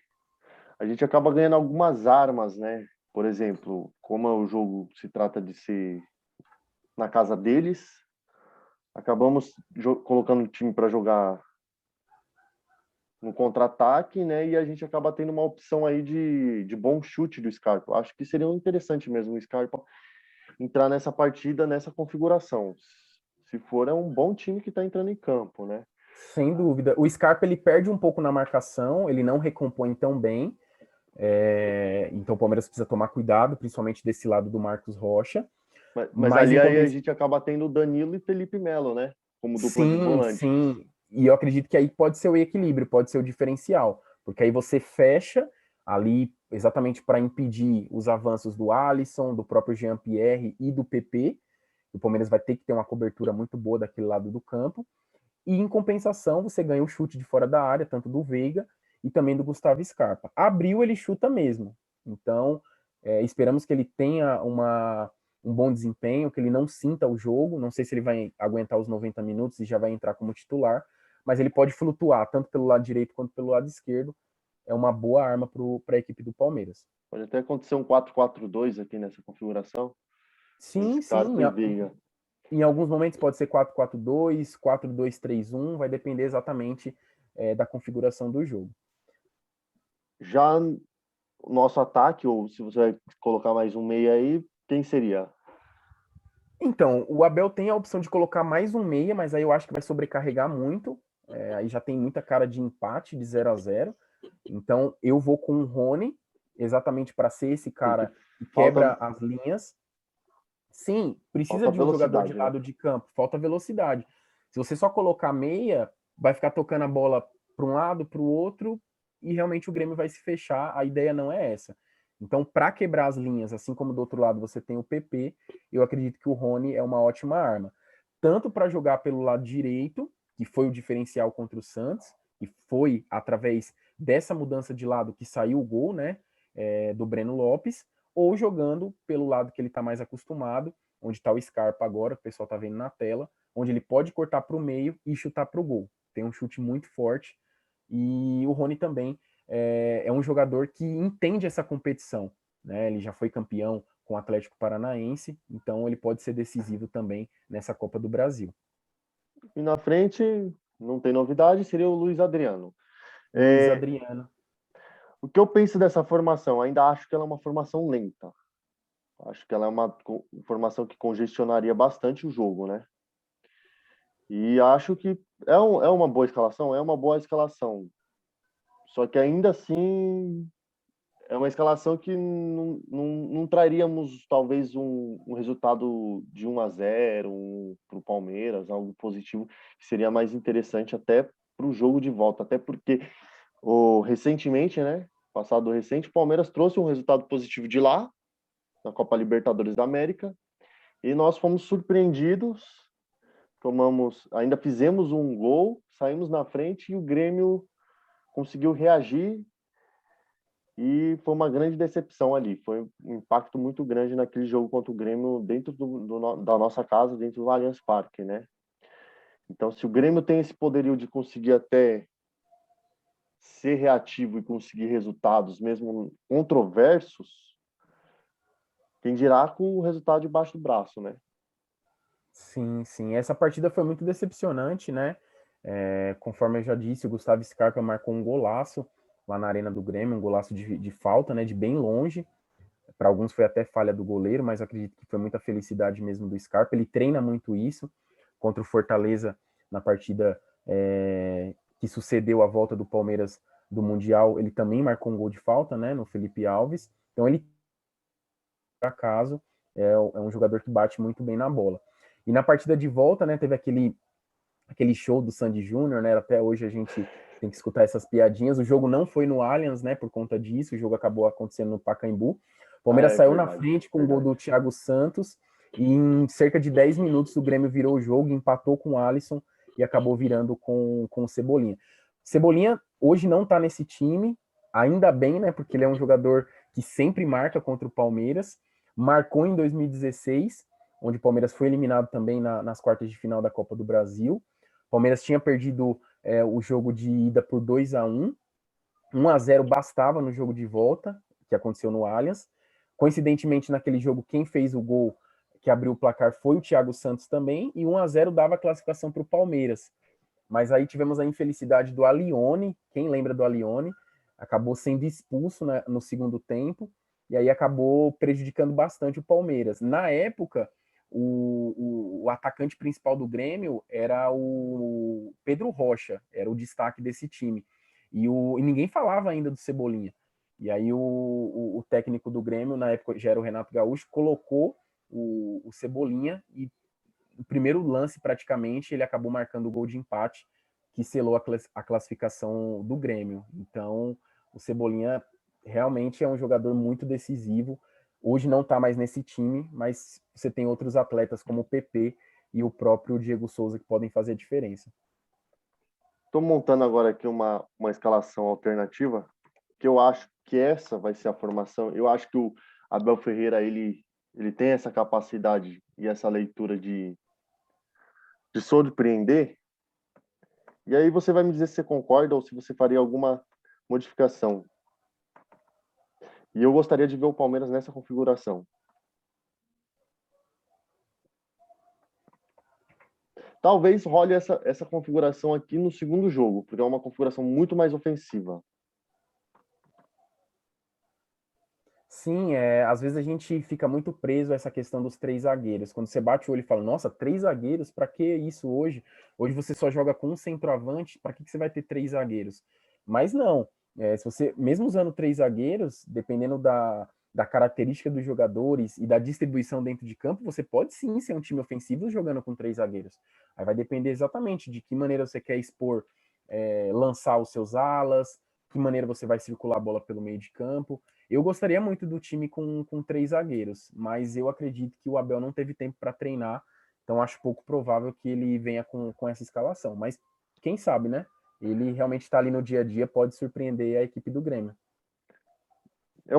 a gente acaba ganhando algumas armas, né? Por exemplo, como o jogo se trata de ser na casa deles, acabamos colocando o time para jogar no contra-ataque, né? E a gente acaba tendo uma opção aí de bom chute do Scarpa. Acho que seria interessante mesmo o Scarpa entrar nessa partida, nessa configuração. Se for, é um bom time que está entrando em campo, né? Sem dúvida. O Scarpa ele perde um pouco na marcação, ele não recompõe tão bem. Então o Palmeiras precisa tomar cuidado, principalmente desse lado do Marcos Rocha. Mas ali aí a gente acaba tendo o Danilo e Felipe Melo, né? Como dupla de Sim, volante. sim. E eu acredito que aí pode ser o equilíbrio, pode ser o diferencial. Porque aí você fecha ali exatamente para impedir os avanços do Alisson, do próprio Jean-Pierre e do PP. O Palmeiras vai ter que ter uma cobertura muito boa daquele lado do campo. E em compensação, você ganha o chute de fora da área, tanto do Veiga e também do Gustavo Scarpa. Abriu, ele chuta mesmo. Então, esperamos que ele tenha um bom desempenho, que ele não sinta o jogo. Não sei se ele vai aguentar os 90 minutos e já vai entrar como titular, mas ele pode flutuar tanto pelo lado direito quanto pelo lado esquerdo. É uma boa arma para a equipe do Palmeiras. Pode até acontecer um 4-4-2 aqui nessa configuração. Sim, sim. Scarpa e Veiga. Em alguns momentos pode ser 4-4-2, 4-2-3-1, vai depender exatamente da configuração do jogo. Já o nosso ataque, ou se você vai colocar mais um meia aí, quem seria? Então, o Abel tem a opção de colocar mais um meia, mas aí eu acho que vai sobrecarregar muito. Aí já tem muita cara de empate, de 0-0. Então, eu vou com o Rony, exatamente para ser esse cara que quebra as linhas. Sim, precisa Falta de um jogador de velocidade, né? lado de campo, falta velocidade. Se você só colocar meia, vai ficar tocando a bola para um lado, para o outro, e realmente o Grêmio vai se fechar. A ideia não é essa. Então, para quebrar as linhas, assim como do outro lado você tem o PP, eu acredito que o Rony é uma ótima arma. Tanto para jogar pelo lado direito, que foi o diferencial contra o Santos, e foi através dessa mudança de lado que saiu o gol, né, do Breno Lopes, ou jogando pelo lado que ele está mais acostumado, onde está o Scarpa agora, que o pessoal está vendo na tela, onde ele pode cortar para o meio e chutar para o gol. Tem um chute muito forte. E o Rony também é um jogador que entende essa competição. Né? Ele já foi campeão com o Atlético Paranaense, então ele pode ser decisivo também nessa Copa do Brasil. E na frente, não tem novidade, seria o Luiz Adriano. Luiz Adriano. O que eu penso dessa formação? Ainda acho que ela é uma formação lenta. Acho que ela é uma formação que congestionaria bastante o jogo, né? E acho que é uma boa escalação, é uma boa escalação. Só que ainda assim é uma escalação que não traríamos talvez um resultado de 1-0 para o Palmeiras, algo positivo, que seria mais interessante até para o jogo de volta. Até porque recentemente, né? Passado recente, o Palmeiras trouxe um resultado positivo de lá, na Copa Libertadores da América, e nós fomos surpreendidos, ainda fizemos um gol, saímos na frente e o Grêmio conseguiu reagir e foi uma grande decepção ali. Foi um impacto muito grande naquele jogo contra o Grêmio dentro da nossa casa, dentro do Allianz Parque, né? Então, se o Grêmio tem esse poderio de conseguir até ser reativo e conseguir resultados, mesmo controversos, quem dirá com o resultado debaixo do braço, né? Sim, sim. Essa partida foi muito decepcionante, né? Conforme eu já disse, o Gustavo Scarpa marcou um golaço lá na Arena do Grêmio, um golaço de falta, né? De bem longe. Para alguns foi até falha do goleiro, mas acredito que foi muita felicidade mesmo do Scarpa. Ele treina muito isso. Contra o Fortaleza, na partida que sucedeu a volta do Palmeiras do Mundial, ele também marcou um gol de falta, né? No Felipe Alves. Então ele, por acaso, é um jogador que bate muito bem na bola. E na partida de volta, né, teve aquele show do Sandy Júnior, né? Até hoje a gente tem que escutar essas piadinhas. O jogo não foi no Allianz, né? Por conta disso, o jogo acabou acontecendo no Pacaembu. O Palmeiras saiu Verdade, na frente com o verdade. gol do Thiago Santos e em cerca de 10 minutos o Grêmio virou o jogo, empatou com o Alisson e acabou virando com o Cebolinha. Cebolinha hoje não tá nesse time, ainda bem, né? Porque ele é um jogador que sempre marca contra o Palmeiras. Marcou em 2016, onde o Palmeiras foi eliminado também nas quartas de final da Copa do Brasil. O Palmeiras tinha perdido o jogo de ida por 2-1. 1-0 bastava no jogo de volta, que aconteceu no Allianz. Coincidentemente, naquele jogo, quem fez o gol que abriu o placar foi o Thiago Santos também, e 1-0 dava a classificação para o Palmeiras. Mas aí tivemos a infelicidade do Alione, quem lembra do Alione, acabou sendo expulso, né, no segundo tempo, e aí acabou prejudicando bastante o Palmeiras. Na época, o atacante principal do Grêmio era o Pedro Rocha, era o destaque desse time. E ninguém falava ainda do Cebolinha. E aí o técnico do Grêmio, na época já era o Renato Gaúcho, colocou o Cebolinha e o primeiro lance praticamente ele acabou marcando o gol de empate que selou a classificação do Grêmio. Então o Cebolinha realmente é um jogador muito decisivo. Hoje não está mais nesse time, mas você tem outros atletas como o PP e o próprio Diego Souza que podem fazer a diferença. Estou montando agora aqui uma escalação alternativa, que eu acho que essa vai ser a formação. Eu acho que o Abel Ferreira ele tem essa capacidade e essa leitura de surpreender. E aí você vai me dizer se você concorda ou se você faria alguma modificação. E eu gostaria de ver o Palmeiras nessa configuração. Talvez role essa configuração aqui no segundo jogo, porque é uma configuração muito mais ofensiva. Sim, às vezes a gente fica muito preso a essa questão dos três zagueiros. Quando você bate o olho e fala, nossa, três zagueiros, para que isso hoje? Hoje você só joga com um centroavante, para que você vai ter três zagueiros? Mas não, se você, mesmo usando três zagueiros, dependendo da característica dos jogadores e da distribuição dentro de campo, você pode sim ser um time ofensivo jogando com três zagueiros. Aí vai depender exatamente de que maneira você quer expor, lançar os seus alas, que maneira você vai circular a bola pelo meio de campo. Eu gostaria muito do time com três zagueiros, mas eu acredito que o Abel não teve tempo para treinar, então acho pouco provável que ele venha com essa escalação. Mas quem sabe, né? Ele realmente está ali no dia a dia, pode surpreender a equipe do Grêmio. É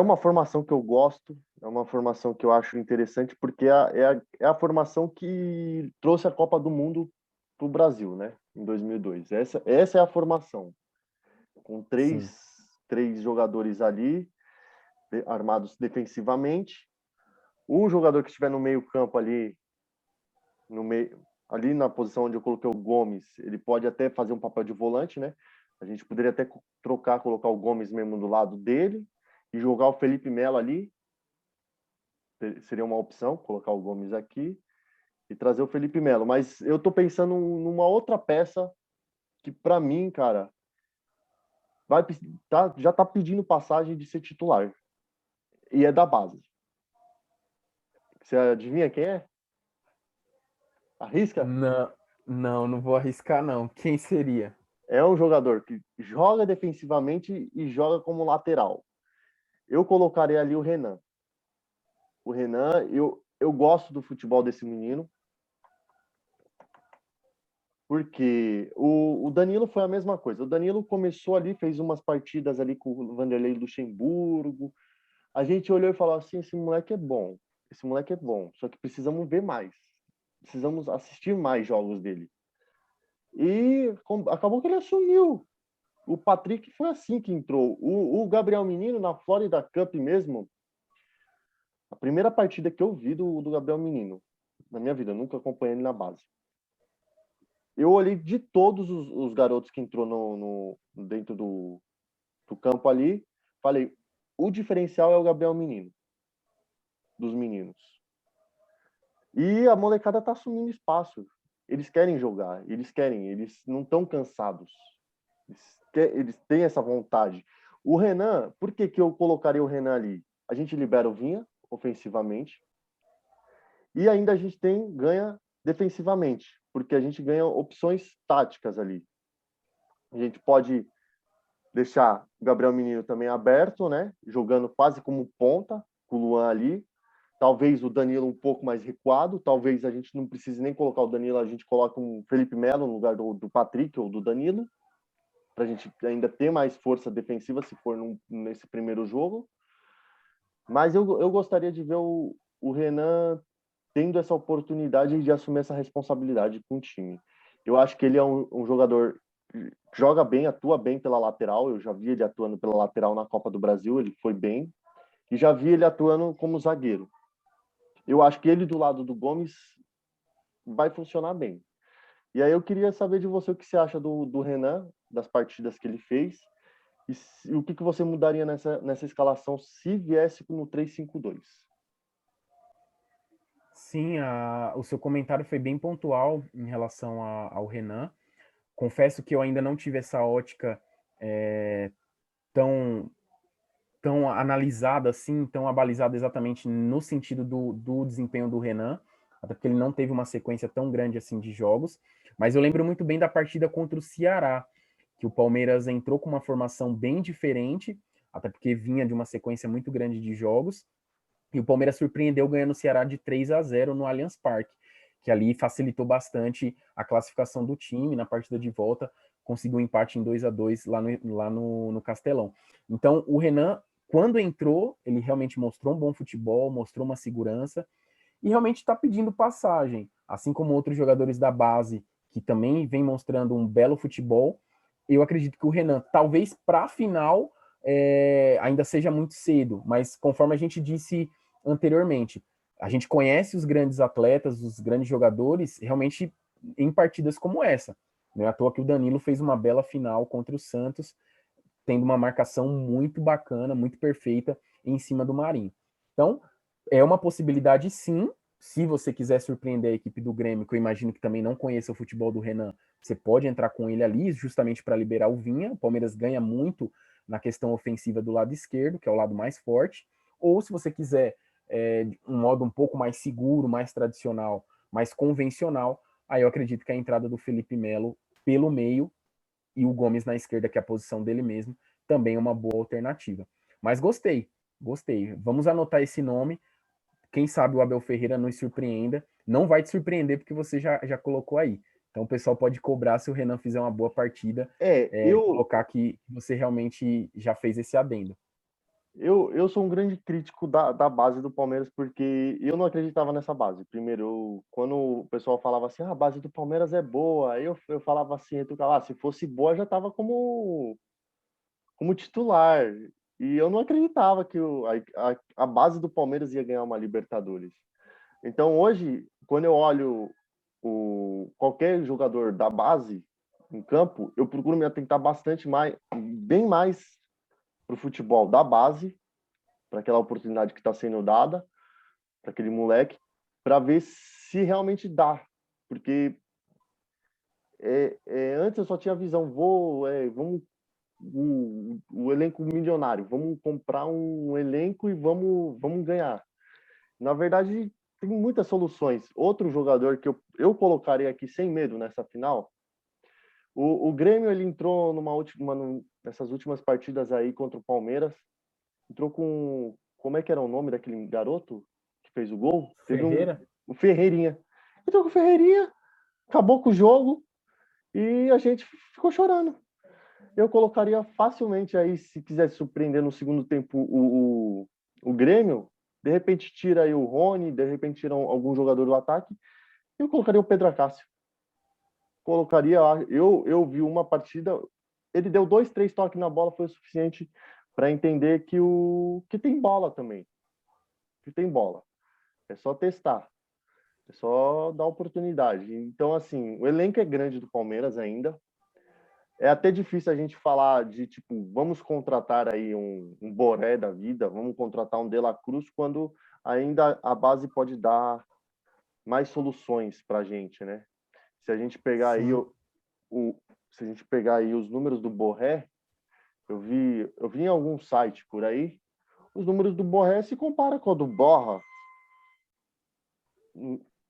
uma formação que eu gosto, é uma formação que eu acho interessante, porque é a formação que trouxe a Copa do Mundo para o Brasil, né? Em 2002. Essa é a formação, com Sim. três jogadores ali, armados defensivamente. Um jogador que estiver no meio-campo ali, no meio, ali na posição onde eu coloquei o Gomes, ele pode até fazer um papel de volante, né? A gente poderia até trocar, colocar o Gomes mesmo do lado dele e jogar o Felipe Melo ali. Seria uma opção, colocar o Gomes aqui e trazer o Felipe Melo. Mas eu tô pensando numa outra peça que, para mim, cara, já tá pedindo passagem de ser titular. E é da base. Você adivinha quem é? Arrisca? Não, não vou arriscar, não. Quem seria? É um jogador que joga defensivamente e joga como lateral. Eu colocaria ali o Renan. O Renan, eu gosto do futebol desse menino, porque o Danilo foi a mesma coisa. O Danilo começou ali, fez umas partidas ali com o Vanderlei Luxemburgo. A gente olhou e falou assim: esse moleque é bom, esse moleque é bom, só que precisamos ver mais. Precisamos assistir mais jogos dele. E acabou que ele assumiu. O Patrick foi assim que entrou. O Gabriel Menino, na Florida Cup mesmo, a primeira partida que eu vi do Gabriel Menino, na minha vida, eu nunca acompanhei ele na base. Eu olhei de todos os garotos que entrou dentro do campo ali, falei, o diferencial é o Gabriel Menino, dos meninos. E a molecada tá assumindo espaço. Eles querem jogar, eles não estão cansados. Eles têm essa vontade. O Renan, por que eu colocaria o Renan ali? A gente libera o Vinha, ofensivamente, e ainda a gente ganha defensivamente, porque a gente ganha opções táticas ali. A gente pode deixar o Gabriel Menino também aberto, né? Jogando quase como ponta, com o Luan ali. Talvez o Danilo um pouco mais recuado. Talvez a gente não precise nem colocar o Danilo, a gente coloca um Felipe Melo no lugar do Patrick ou do Danilo, para a gente ainda ter mais força defensiva se for nesse primeiro jogo. Mas eu gostaria de ver o Renan tendo essa oportunidade de assumir essa responsabilidade com o time. Eu acho que ele é um jogador que joga bem, atua bem pela lateral. Eu já vi ele atuando pela lateral na Copa do Brasil, ele foi bem. E já vi ele atuando como zagueiro. Eu acho que ele do lado do Gomes vai funcionar bem. E aí eu queria saber de você o que você acha do Renan, das partidas que ele fez, e o que você mudaria nessa escalação se viesse no 3-5-2. Sim, o seu comentário foi bem pontual em relação ao Renan. Confesso que eu ainda não tive essa ótica tão, tão analisada assim, tão abalizada exatamente no sentido do desempenho do Renan, até porque ele não teve uma sequência tão grande assim de jogos. Mas eu lembro muito bem da partida contra o Ceará, que o Palmeiras entrou com uma formação bem diferente, até porque vinha de uma sequência muito grande de jogos, e o Palmeiras surpreendeu ganhando o Ceará de 3-0 no Allianz Parque, que ali facilitou bastante a classificação do time na partida de volta, conseguiu um empate em 2-2 lá no Castelão. Então, o Renan, quando entrou, ele realmente mostrou um bom futebol, mostrou uma segurança, e realmente está pedindo passagem, assim como outros jogadores da base, que também vem mostrando um belo futebol. Eu acredito que o Renan, talvez para a final, ainda seja muito cedo, mas conforme a gente disse anteriormente, a gente conhece os grandes atletas, os grandes jogadores, realmente em partidas como essa. Não é à toa que o Danilo fez uma bela final contra o Santos, tendo uma marcação muito bacana, muito perfeita em cima do Marinho. Então, é uma possibilidade sim, se você quiser surpreender a equipe do Grêmio, que eu imagino que também não conheça o futebol do Renan, você pode entrar com ele ali, justamente para liberar o Vinha. O Palmeiras ganha muito na questão ofensiva do lado esquerdo, que é o lado mais forte. Ou se você quiser um modo um pouco mais seguro, mais tradicional, mais convencional, aí eu acredito que a entrada do Felipe Melo pelo meio e o Gomes na esquerda, que é a posição dele mesmo, também é uma boa alternativa. Mas gostei, gostei. Vamos anotar esse nome. Quem sabe o Abel Ferreira nos surpreenda. Não vai te surpreender porque você já colocou aí. Então o pessoal pode cobrar se o Renan fizer uma boa partida, É, eu, colocar que você realmente já fez esse adendo. eu sou um grande crítico da base do Palmeiras, porque eu não acreditava nessa base. Primeiro, quando o pessoal falava assim, a base do Palmeiras é boa, aí eu falava assim, se fosse boa, já estava como titular. E eu não acreditava que a base do Palmeiras ia ganhar uma Libertadores. Então, hoje, quando eu olho qualquer jogador da base em campo, eu procuro me atentar bastante mais, bem mais para o futebol da base, para aquela oportunidade que está sendo dada para aquele moleque, para ver se realmente dá. Porque antes eu só tinha a visão, vamos o elenco milionário, vamos comprar um elenco e vamos ganhar. Na verdade, tem muitas soluções. Outro jogador que eu colocaria aqui sem medo nessa final, o Grêmio ele entrou nessas últimas partidas aí contra o Palmeiras, entrou com, como é que era o nome daquele garoto que fez o gol? Teve Ferreira? o Ferreirinha. Entrou com o Ferreirinha, acabou com o jogo e a gente ficou chorando. Eu colocaria facilmente aí, se quisesse surpreender no segundo tempo o Grêmio, de repente tira aí o Rony, de repente tira algum jogador do ataque, eu colocaria o Pedro Acácio. Colocaria, eu vi uma partida, ele deu 2, 3 toques na bola, foi o suficiente para entender que tem bola também, que tem bola. É só testar, é só dar oportunidade. Então, assim, o elenco é grande do Palmeiras ainda. É até difícil a gente falar de, tipo, vamos contratar aí um Boré da vida, vamos contratar um De La Cruz, quando ainda a base pode dar mais soluções para a gente, né? Se a gente pegar aí Sim. se a gente pegar aí os números do Borré, eu vi em algum site por aí, os números do Borré se compara com o do Borra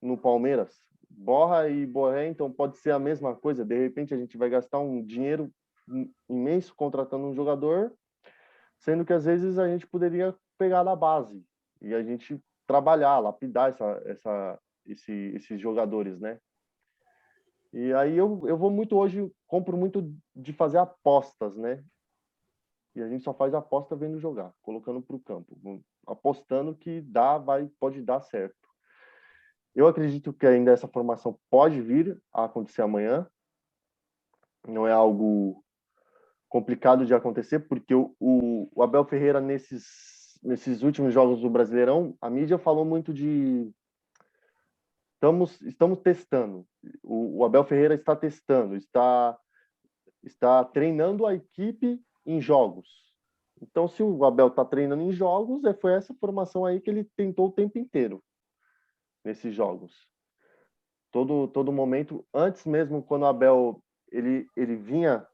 no Palmeiras. Borra e Borré, então pode ser a mesma coisa. De repente a gente vai gastar um dinheiro imenso contratando um jogador, sendo que às vezes a gente poderia pegar da base e a gente trabalhar, lapidar esses jogadores, né? E aí eu vou muito hoje, compro muito de fazer apostas, né? E a gente só faz aposta vendo jogar, colocando para o campo, apostando que pode dar certo. Eu acredito que ainda essa formação pode vir a acontecer amanhã. Não é algo complicado de acontecer, porque o Abel Ferreira, nesses últimos jogos do Brasileirão, a mídia falou muito estamos testando. O Abel Ferreira está testando, está treinando a equipe em jogos. Então, se o Abel está treinando em jogos, foi essa formação aí que ele tentou o tempo inteiro nesses jogos. Todo momento, antes mesmo, quando o Abel ele vinha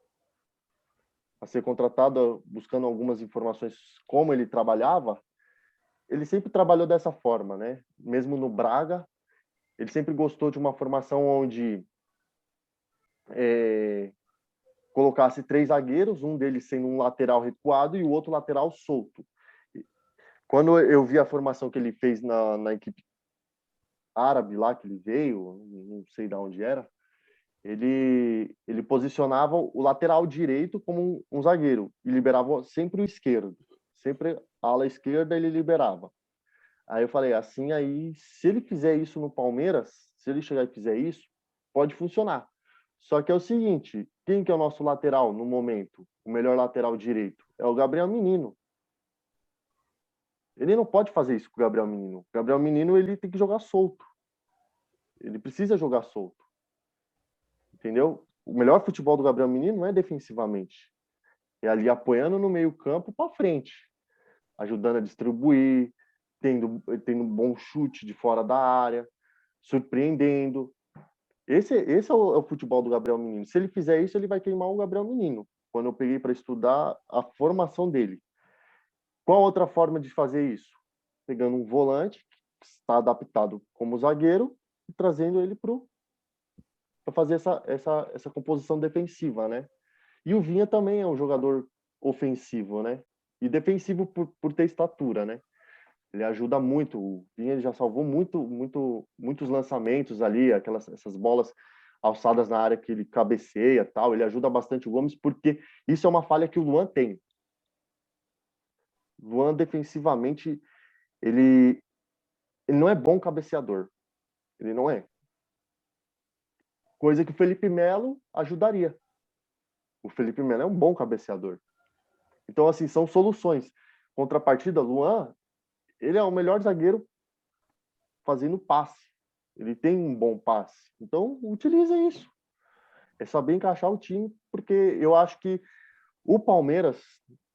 a ser contratado, buscando algumas informações como ele trabalhava, ele sempre trabalhou dessa forma, né? Mesmo no Braga, ele sempre gostou de uma formação onde colocasse 3 zagueiros, um deles sendo um lateral recuado e o outro lateral solto. Quando eu vi a formação que ele fez na equipe árabe lá que ele veio, não sei de onde era, ele posicionava o lateral direito como um zagueiro e liberava sempre o esquerdo. Sempre a ala esquerda ele liberava. Aí eu falei, assim aí, se ele fizer isso no Palmeiras, se ele chegar e fizer isso, pode funcionar. Só que é o seguinte, quem que é o nosso lateral no momento? O melhor lateral direito? É o Gabriel Menino. Ele não pode fazer isso com o Gabriel Menino. O Gabriel Menino, ele tem que jogar solto. Ele precisa jogar solto. Entendeu? O melhor futebol do Gabriel Menino não é defensivamente. É ali apoiando no meio-campo para frente, ajudando a distribuir, tendo um bom chute de fora da área, surpreendendo. Esse é o futebol do Gabriel Menino. Se ele fizer isso, ele vai queimar o Gabriel Menino. Quando eu peguei para estudar a formação dele. Qual outra forma de fazer isso? Pegando um volante que está adaptado como zagueiro e trazendo ele para fazer essa composição defensiva, né? E o Vinha também é um jogador ofensivo, né? E defensivo por ter estatura, né? Ele ajuda muito. O Vinha ele já salvou muitos lançamentos ali, essas bolas alçadas na área que ele cabeceia, tal. Ele ajuda bastante o Gomes porque isso é uma falha que o Luan tem. O Luan defensivamente ele não é bom cabeceador. Ele não é. Coisa que o Felipe Melo ajudaria. O Felipe Melo é um bom cabeceador. Então, assim, são soluções. Contrapartida, Luan, ele é o melhor zagueiro fazendo passe. Ele tem um bom passe. Então, utiliza isso. É saber encaixar o time, porque eu acho que o Palmeiras,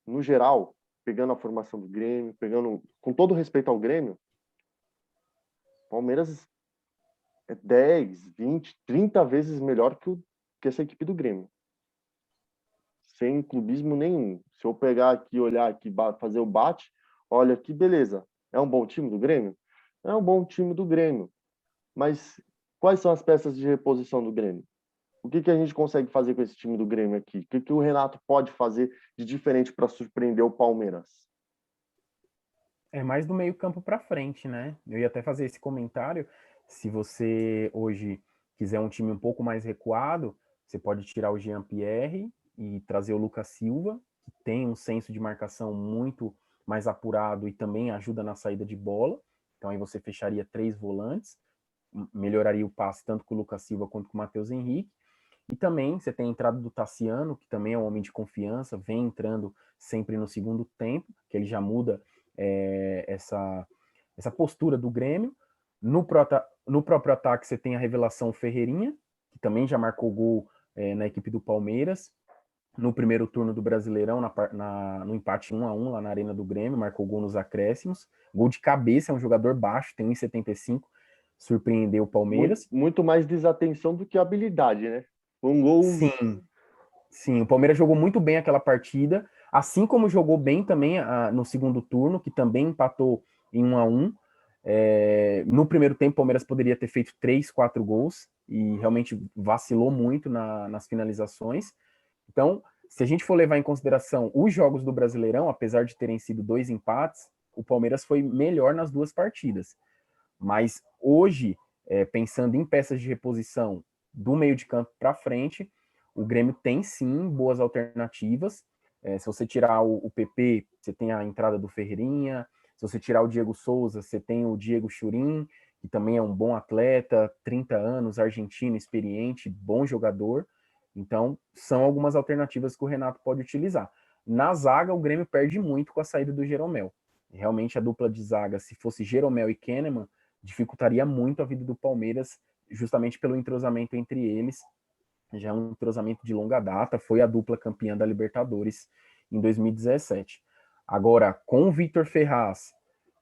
no geral, pegando a formação do Grêmio, pegando com todo respeito ao Grêmio, Palmeiras é 10, 20, 30 vezes melhor que essa equipe do Grêmio. Sem clubismo nenhum. Se eu pegar aqui, olhar aqui, fazer o bate, olha aqui, beleza. É um bom time do Grêmio? É um bom time do Grêmio. Mas quais são as peças de reposição do Grêmio? O que a gente consegue fazer com esse time do Grêmio aqui? O que o Renato pode fazer de diferente para surpreender o Palmeiras? É mais do meio campo para frente, né? Eu ia até fazer esse comentário. Se você hoje quiser um time um pouco mais recuado, você pode tirar o Jean-Pierre e trazer o Lucas Silva, que tem um senso de marcação muito mais apurado e também ajuda na saída de bola. Então aí você fecharia 3 volantes, melhoraria o passe tanto com o Lucas Silva quanto com o Matheus Henrique. E também você tem a entrada do Tassiano, que também é um homem de confiança, vem entrando sempre no segundo tempo, que ele já muda essa postura do Grêmio. No próprio ataque você tem a revelação Ferreirinha, que também já marcou gol na equipe do Palmeiras. No primeiro turno do Brasileirão, no empate 1-1 lá na Arena do Grêmio, marcou gol nos acréscimos. Gol de cabeça, é um jogador baixo, tem 1,75, surpreendeu o Palmeiras. Muito mais desatenção do que habilidade, né? Um gol. Sim, o Palmeiras jogou muito bem aquela partida, assim como jogou bem também no segundo turno, que também empatou em 1-1. No primeiro tempo, o Palmeiras poderia ter feito 3, 4 gols e realmente vacilou muito nas finalizações. Então, se a gente for levar em consideração os jogos do Brasileirão, apesar de terem sido 2 empates, o Palmeiras foi melhor nas 2 partidas. Mas hoje, pensando em peças de reposição do meio de campo para frente, o Grêmio tem sim boas alternativas. Se você tirar o PP, você tem a entrada do Ferreirinha. Se você tirar o Diego Souza, você tem o Diego Churin, que também é um bom atleta, 30 anos, argentino, experiente, bom jogador. Então, são algumas alternativas que o Renato pode utilizar. Na zaga, o Grêmio perde muito com a saída do Jeromel. Realmente, a dupla de zaga, se fosse Jeromel e Kahneman, dificultaria muito a vida do Palmeiras, justamente pelo entrosamento entre eles. Já é um entrosamento de longa data, foi a dupla campeã da Libertadores em 2017. Agora, com o Vitor Ferraz,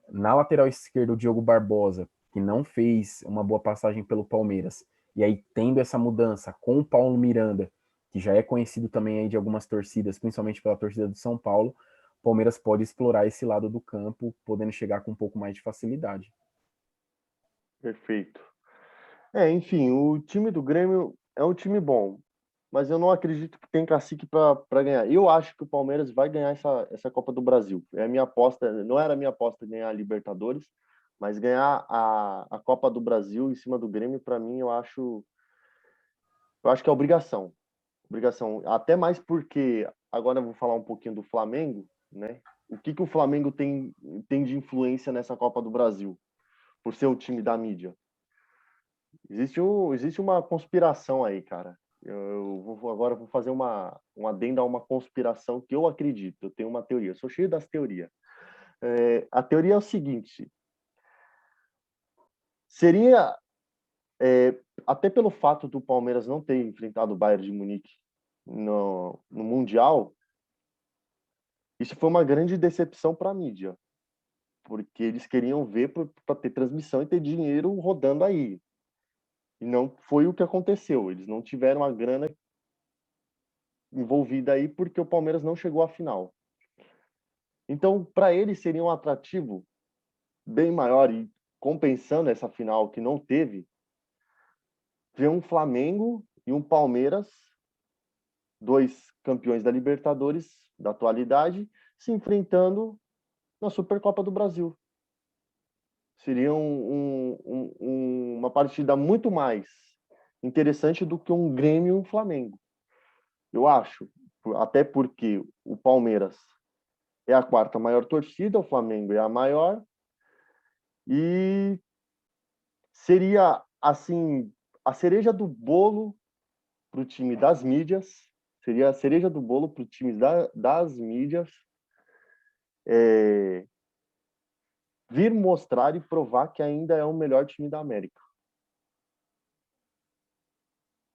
na lateral esquerda, o Diogo Barbosa, que não fez uma boa passagem pelo Palmeiras, e aí tendo essa mudança com o Paulo Miranda, que já é conhecido também aí de algumas torcidas, principalmente pela torcida do São Paulo, o Palmeiras pode explorar esse lado do campo, podendo chegar com um pouco mais de facilidade. Perfeito. Enfim, o time do Grêmio é um time bom, mas eu não acredito que tem cacique para ganhar. Eu acho que o Palmeiras vai ganhar essa Copa do Brasil. É a minha aposta, não era a minha aposta ganhar a Libertadores, mas ganhar a Copa do Brasil em cima do Grêmio, para mim, eu acho que é obrigação. Obrigação. Até mais porque, agora eu vou falar um pouquinho do Flamengo, né? O que o Flamengo tem de influência nessa Copa do Brasil, por ser o time da mídia? Existe uma conspiração aí, cara. Agora vou fazer um adendo a uma conspiração que eu acredito. Eu tenho uma teoria. Eu sou cheio das teorias. A teoria é o seguinte: seria até pelo fato do Palmeiras não ter enfrentado o Bayern de Munique no Mundial, isso foi uma grande decepção para a mídia, porque eles queriam ver para ter transmissão e ter dinheiro rodando aí. E não foi o que aconteceu. Eles não tiveram a grana envolvida aí porque o Palmeiras não chegou à final. Então, para eles seria um atrativo bem maior e compensando essa final que não teve, ver um Flamengo e um Palmeiras, dois campeões da Libertadores da atualidade, se enfrentando na Supercopa do Brasil. Seria uma partida muito mais interessante do que um Grêmio e um Flamengo. Eu acho, até porque o Palmeiras é a quarta maior torcida, o Flamengo é a maior, e seria, assim, a cereja do bolo para o time das mídias, seria a cereja do bolo para o time das mídias vir mostrar e provar que ainda é o melhor time da América.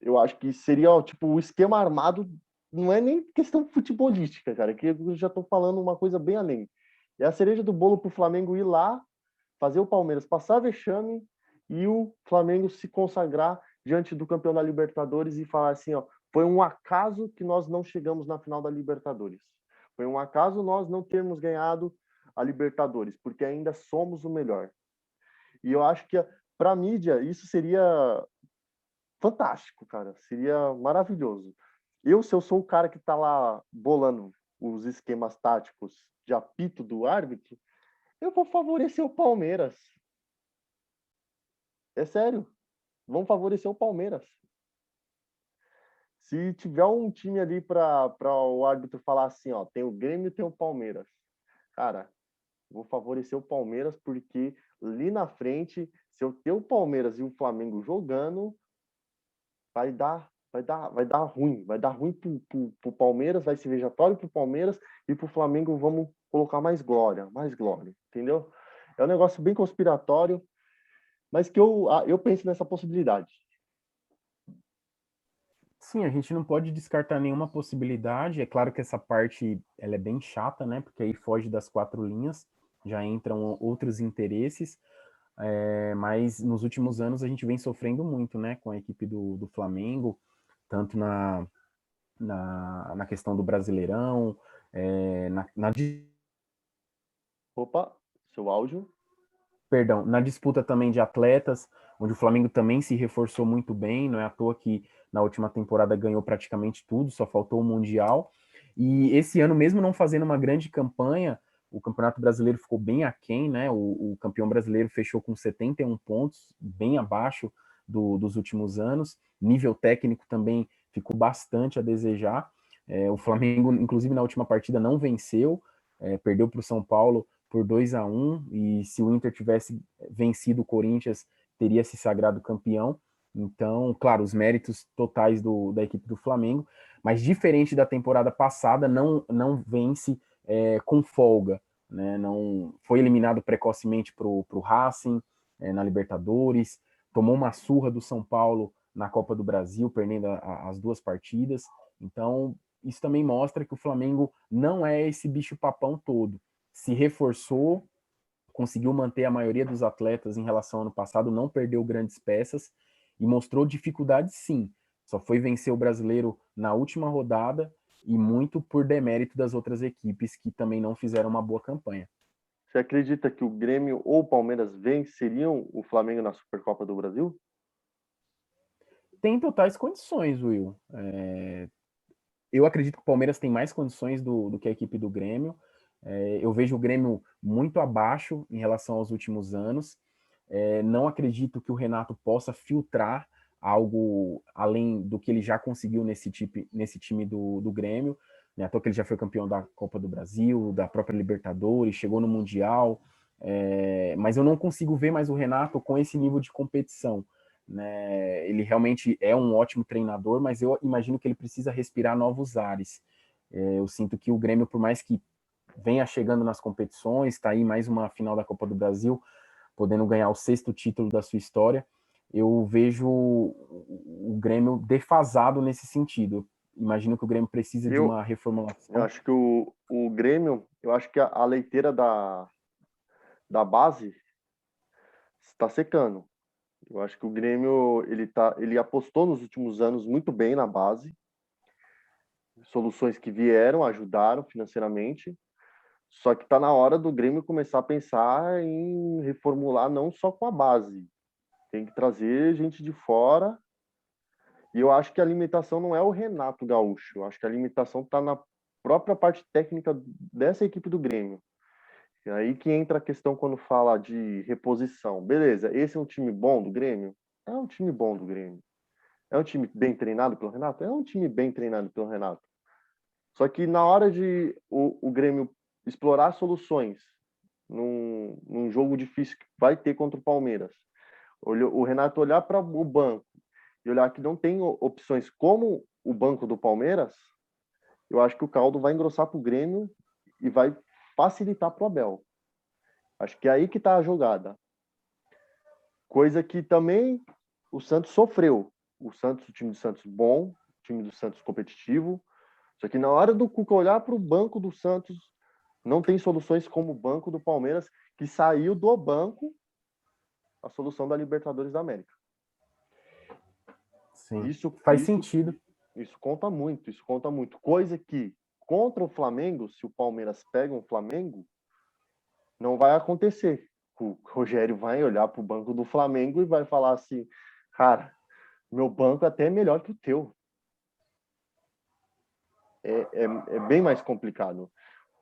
Eu acho que seria, tipo, o esquema armado, não é nem questão futebolística, cara, que eu já estou falando uma coisa bem além. É a cereja do bolo para o Flamengo ir lá, fazer o Palmeiras passar vexame e o Flamengo se consagrar diante do campeão da Libertadores e falar assim, ó, foi um acaso que nós não chegamos na final da Libertadores. Foi um acaso nós não termos ganhado a Libertadores, porque ainda somos o melhor. E eu acho que para a mídia isso seria fantástico, cara. Seria maravilhoso. Se eu sou o cara que está lá bolando os esquemas táticos de apito do árbitro, eu vou favorecer o Palmeiras. É sério. Vão favorecer o Palmeiras. Se tiver um time ali para o árbitro falar assim, ó, tem o Grêmio e tem o Palmeiras. Cara, vou favorecer o Palmeiras porque ali na frente, se eu ter o Palmeiras e o Flamengo jogando, vai dar ruim pro Palmeiras, vai ser vejatório pro Palmeiras e pro Flamengo vamos colocar mais glória, entendeu? É um negócio bem conspiratório, mas que eu penso nessa possibilidade. Sim, a gente não pode descartar nenhuma possibilidade. É claro que essa parte ela é bem chata, né? Porque aí foge das quatro linhas, já entram outros interesses. Mas nos últimos anos a gente vem sofrendo muito, né? Com a equipe do Flamengo, tanto na questão do Brasileirão, Opa, seu áudio. perdão, na disputa também de atletas, onde o Flamengo também se reforçou muito bem, não é à toa que na última temporada ganhou praticamente tudo, só faltou o Mundial. E esse ano, mesmo não fazendo uma grande campanha, o Campeonato Brasileiro ficou bem aquém, né? O campeão brasileiro fechou com 71 pontos, bem abaixo dos últimos anos. Nível técnico também ficou bastante a desejar. O Flamengo, inclusive, na última partida não venceu, perdeu para o São Paulo por 2-1, e se o Inter tivesse vencido o Corinthians, teria se sagrado campeão. Então, claro, os méritos totais da equipe do Flamengo, mas diferente da temporada passada, não vence com folga, né? Não foi eliminado precocemente para o Racing, na Libertadores, tomou uma surra do São Paulo na Copa do Brasil, perdendo as 2 partidas. Então, isso também mostra que o Flamengo não é esse bicho-papão todo. Se reforçou, conseguiu manter a maioria dos atletas em relação ao ano passado, não perdeu grandes peças e mostrou dificuldade sim. Só foi vencer o Brasileiro na última rodada e muito por demérito das outras equipes que também não fizeram uma boa campanha. Você acredita que o Grêmio ou o Palmeiras venceriam o Flamengo na Supercopa do Brasil? Tem totais condições, Will. Eu acredito que o Palmeiras tem mais condições do que a equipe do Grêmio. Eu vejo o Grêmio muito abaixo em relação aos últimos anos. Não acredito que o Renato possa filtrar algo além do que ele já conseguiu nesse time do Grêmio. Né? À toa que ele já foi campeão da Copa do Brasil, da própria Libertadores, chegou no Mundial. Mas eu não consigo ver mais o Renato com esse nível de competição. Né? Ele realmente é um ótimo treinador, mas eu imagino que ele precisa respirar novos ares. Eu sinto que o Grêmio, por mais que venha chegando nas competições, está aí mais uma final da Copa do Brasil, podendo ganhar o 6º título da sua história, eu vejo o Grêmio defasado nesse sentido. Imagino que o Grêmio precisa de Eu, uma eu reformulação. acho que o Grêmio, eu acho que a leiteira da base está secando. Eu acho que o Grêmio ele apostou nos últimos anos muito bem na base, soluções que vieram, ajudaram financeiramente. Só que está na hora do Grêmio começar a pensar em reformular não só com a base, tem que trazer gente de fora. E eu acho que a limitação não é o Renato Gaúcho, eu acho que a limitação está na própria parte técnica dessa equipe do Grêmio. E aí que entra a questão quando fala de reposição. Beleza, esse é um time bom do Grêmio? É um time bom do Grêmio. É um time bem treinado pelo Renato? É um time bem treinado pelo Renato. Só que na hora de o Grêmio explorar soluções num jogo difícil que vai ter contra o Palmeiras, o Renato olhar para o banco e olhar que não tem opções como o banco do Palmeiras, eu acho que o caldo vai engrossar para o Grêmio e vai facilitar para o Abel. Acho que é aí que está a jogada. Coisa que também o Santos sofreu. O time do Santos bom, o time do Santos competitivo. Só que na hora do Cuca olhar para o banco do Santos, não tem soluções como o banco do Palmeiras, que saiu do banco a solução da Libertadores da América. Sim, Isso, faz isso, sentido. isso conta muito, isso conta muito. Coisa que contra o Flamengo, se o Palmeiras pega um Flamengo, não vai acontecer. O Rogério vai olhar para o banco do Flamengo e vai falar assim, cara, meu banco até é melhor que o teu. É bem mais complicado.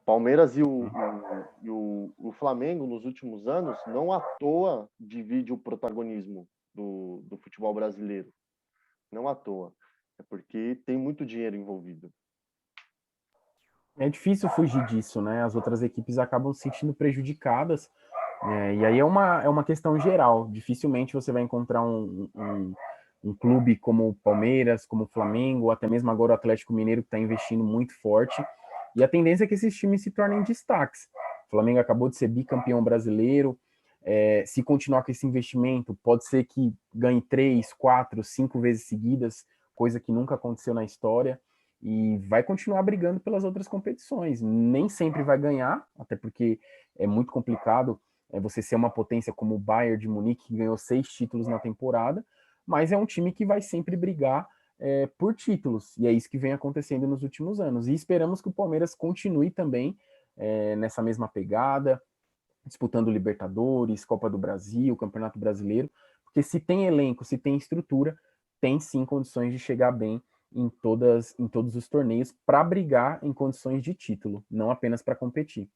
Palmeiras e o Flamengo, nos últimos anos, não à toa divide o protagonismo do futebol brasileiro. Não à toa. É porque tem muito dinheiro envolvido. É difícil fugir disso, né? As outras equipes acabam se sentindo prejudicadas. E aí é uma questão geral. Dificilmente você vai encontrar um clube como o Palmeiras, como o Flamengo, ou até mesmo agora o Atlético Mineiro, que está investindo muito forte. E a tendência é que esses times se tornem destaques. O Flamengo acabou de ser bicampeão brasileiro. Se continuar com esse investimento, pode ser que ganhe 3, 4, 5 vezes seguidas, coisa que nunca aconteceu na história. E vai continuar brigando pelas outras competições. Nem sempre vai ganhar, até porque é muito complicado você ser uma potência como o Bayern de Munique, que ganhou 6 títulos na temporada, mas é um time que vai sempre brigar por títulos, e é isso que vem acontecendo nos últimos anos. E esperamos que o Palmeiras continue também nessa mesma pegada, disputando Libertadores, Copa do Brasil, Campeonato Brasileiro, porque se tem elenco, se tem estrutura, tem sim condições de chegar bem em todos os torneios para brigar em condições de título, não apenas para competir.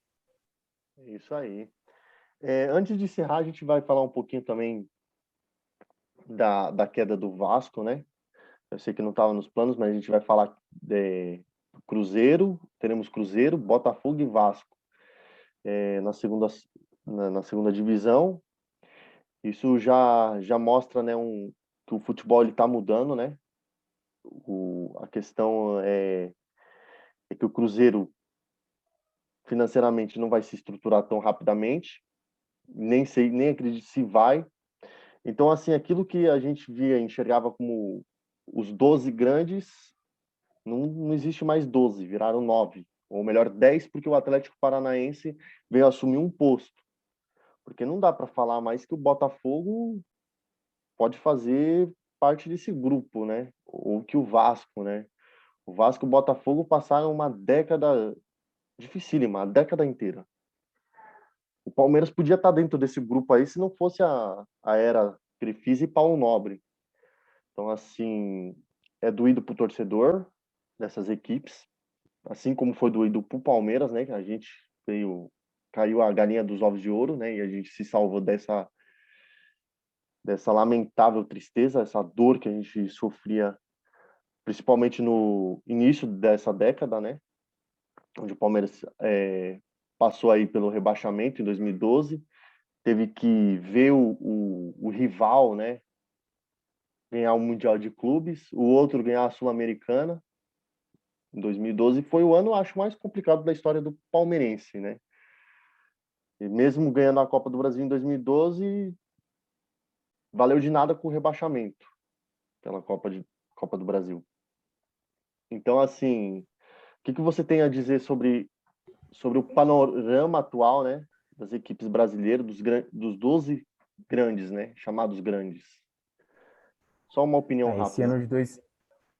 É isso aí. Antes de encerrar, a gente vai falar um pouquinho também da queda do Vasco, né? Eu sei que não estava nos planos, mas a gente vai falar de Cruzeiro, teremos Cruzeiro, Botafogo e Vasco na segunda divisão. Isso já mostra, né, que o futebol está mudando, né? A questão é que o Cruzeiro financeiramente não vai se estruturar tão rapidamente, nem acredito se vai. Então, assim, aquilo que a gente via, enxergava como os 12 grandes, não existe mais 12, viraram 9. Ou melhor, 10, porque o Atlético Paranaense veio assumir um posto. Porque não dá para falar mais que o Botafogo pode fazer parte desse grupo, né? Ou que o Vasco, né? O Vasco e o Botafogo passaram uma década dificílima, a década inteira. O Palmeiras podia estar dentro desse grupo aí se não fosse a era Crefisa e Paulo Nobre. Então, assim, é doído pro torcedor dessas equipes, assim como foi doído pro Palmeiras, né? Que a gente caiu a galinha dos ovos de ouro, né? E a gente se salvou dessa lamentável tristeza, essa dor que a gente sofria, principalmente no início dessa década, né? Onde o Palmeiras passou aí pelo rebaixamento em 2012, teve que ver o rival, né? Ganhar o Mundial de Clubes, o outro ganhar a Sul-Americana em 2012, foi o ano, acho, mais complicado da história do palmeirense, né? E mesmo ganhando a Copa do Brasil em 2012, valeu de nada com o rebaixamento pela Copa do Brasil. Então, assim, o que você tem a dizer sobre o panorama atual, né, das equipes brasileiras, dos 12 grandes, né, chamados grandes? Só uma opinião É, esse rápida. ano de dois,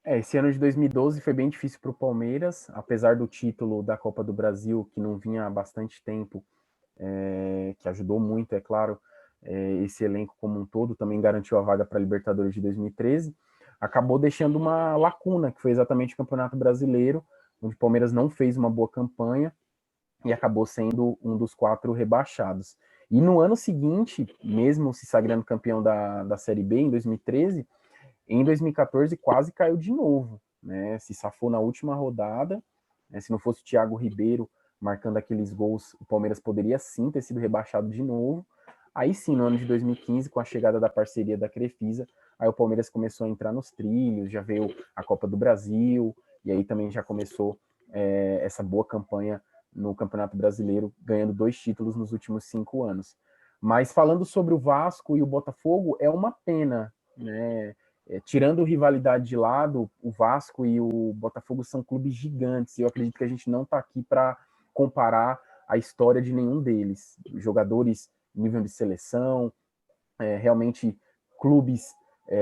esse ano de 2012 foi bem difícil para o Palmeiras, apesar do título da Copa do Brasil, que não vinha há bastante tempo, que ajudou muito, é claro, esse elenco como um todo, também garantiu a vaga para a Libertadores de 2013, acabou deixando uma lacuna, que foi exatamente o Campeonato Brasileiro, onde o Palmeiras não fez uma boa campanha e acabou sendo um dos 4 rebaixados. E no ano seguinte, mesmo se sagrando campeão da Série B, em 2013, em 2014 quase caiu de novo, né? Se safou na última rodada, né? Se não fosse o Thiago Ribeiro marcando aqueles gols, o Palmeiras poderia sim ter sido rebaixado de novo. Aí sim, no ano de 2015, com a chegada da parceria da Crefisa, aí o Palmeiras começou a entrar nos trilhos, já veio a Copa do Brasil, e aí também já começou essa boa campanha no Campeonato Brasileiro, ganhando 2 títulos nos últimos 5 anos. Mas falando sobre o Vasco e o Botafogo, é uma pena, né? Tirando rivalidade de lado, o Vasco e o Botafogo são clubes gigantes. E eu acredito que a gente não está aqui para comparar a história de nenhum deles. Jogadores, nível de seleção, realmente clubes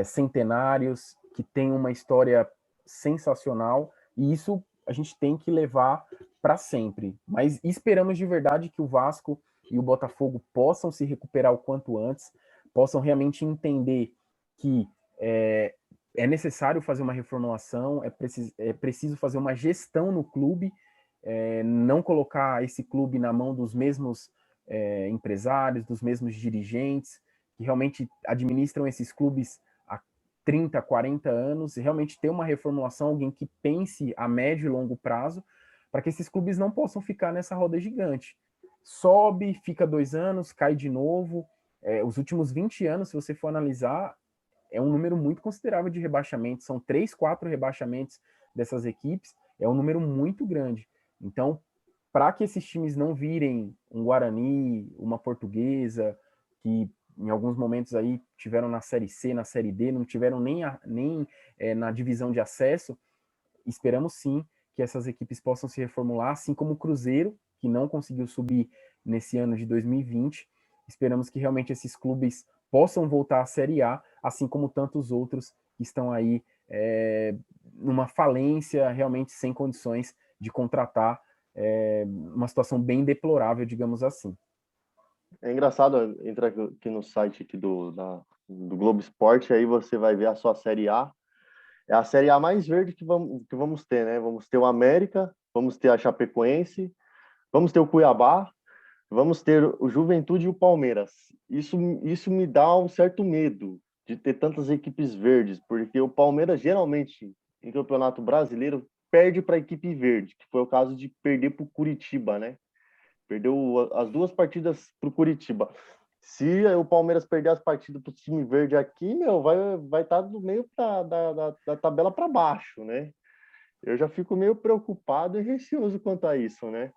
centenários que têm uma história sensacional. E isso a gente tem que levar para sempre. Mas esperamos de verdade que o Vasco e o Botafogo possam se recuperar o quanto antes, possam realmente entender que é necessário fazer uma reformulação, é preciso fazer uma gestão no clube, não colocar esse clube na mão dos mesmos empresários, dos mesmos dirigentes, que realmente administram esses clubes há 30, 40 anos, e realmente ter uma reformulação, alguém que pense a médio e longo prazo, para que esses clubes não possam ficar nessa roda gigante. Sobe, fica 2 anos, cai de novo. Os últimos 20 anos, se você for analisar, é um número muito considerável de rebaixamentos. São 3, 4 rebaixamentos dessas equipes. É um número muito grande. Então, para que esses times não virem um Guarani, uma Portuguesa, que em alguns momentos aí tiveram na Série C, na Série D, não tiveram nem na divisão de acesso, esperamos sim que essas equipes possam se reformular, assim como o Cruzeiro, que não conseguiu subir nesse ano de 2020. Esperamos que realmente esses clubes possam voltar à Série A, assim como tantos outros que estão aí numa falência, realmente sem condições de contratar, uma situação bem deplorável, digamos assim. É engraçado, entra aqui no site aqui do Globo Esporte, aí você vai ver a sua Série A. É a Série A mais verde que vamos ter, né? Vamos ter o América, vamos ter a Chapecoense, vamos ter o Cuiabá, vamos ter o Juventude e o Palmeiras. Isso me dá um certo medo de ter tantas equipes verdes, porque o Palmeiras geralmente em Campeonato Brasileiro perde para a equipe verde, que foi o caso de perder para o Curitiba, né? Perdeu as 2 partidas para o Curitiba. Se o Palmeiras perder as partidas para o time verde aqui, meu, vai estar do meio da tabela para baixo, né? Eu já fico meio preocupado e receoso quanto a isso, né?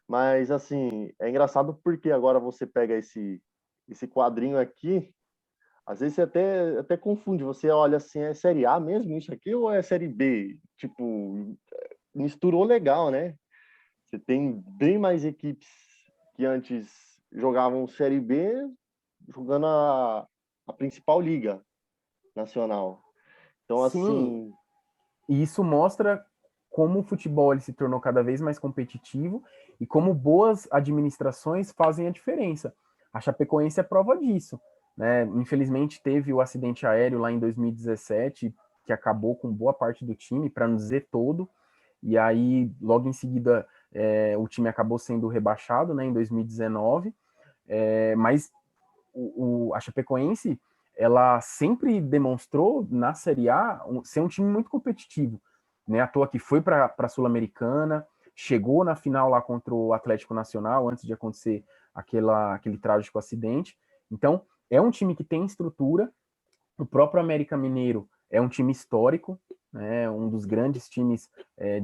Mas, assim, é engraçado porque agora você pega esse quadrinho aqui, Às vezes você até confunde, você olha assim, é Série A mesmo isso aqui ou é Série B? Tipo, misturou legal, né? Você tem bem mais equipes que antes jogavam Série B jogando a principal liga nacional. Então, Sim, assim, e isso mostra como o futebol ele se tornou cada vez mais competitivo e como boas administrações fazem a diferença. A Chapecoense é prova disso, né? Infelizmente teve o acidente aéreo lá em 2017 que acabou com boa parte do time, para não dizer todo, e aí logo em seguida o time acabou sendo rebaixado, né, em 2019, mas a Chapecoense ela sempre demonstrou na Série A ser um time muito competitivo, né? À toa que foi para a Sul-Americana, chegou na final lá contra o Atlético Nacional antes de acontecer aquele trágico acidente. Então, é um time que tem estrutura. O próprio América Mineiro é um time histórico, né? Um dos grandes times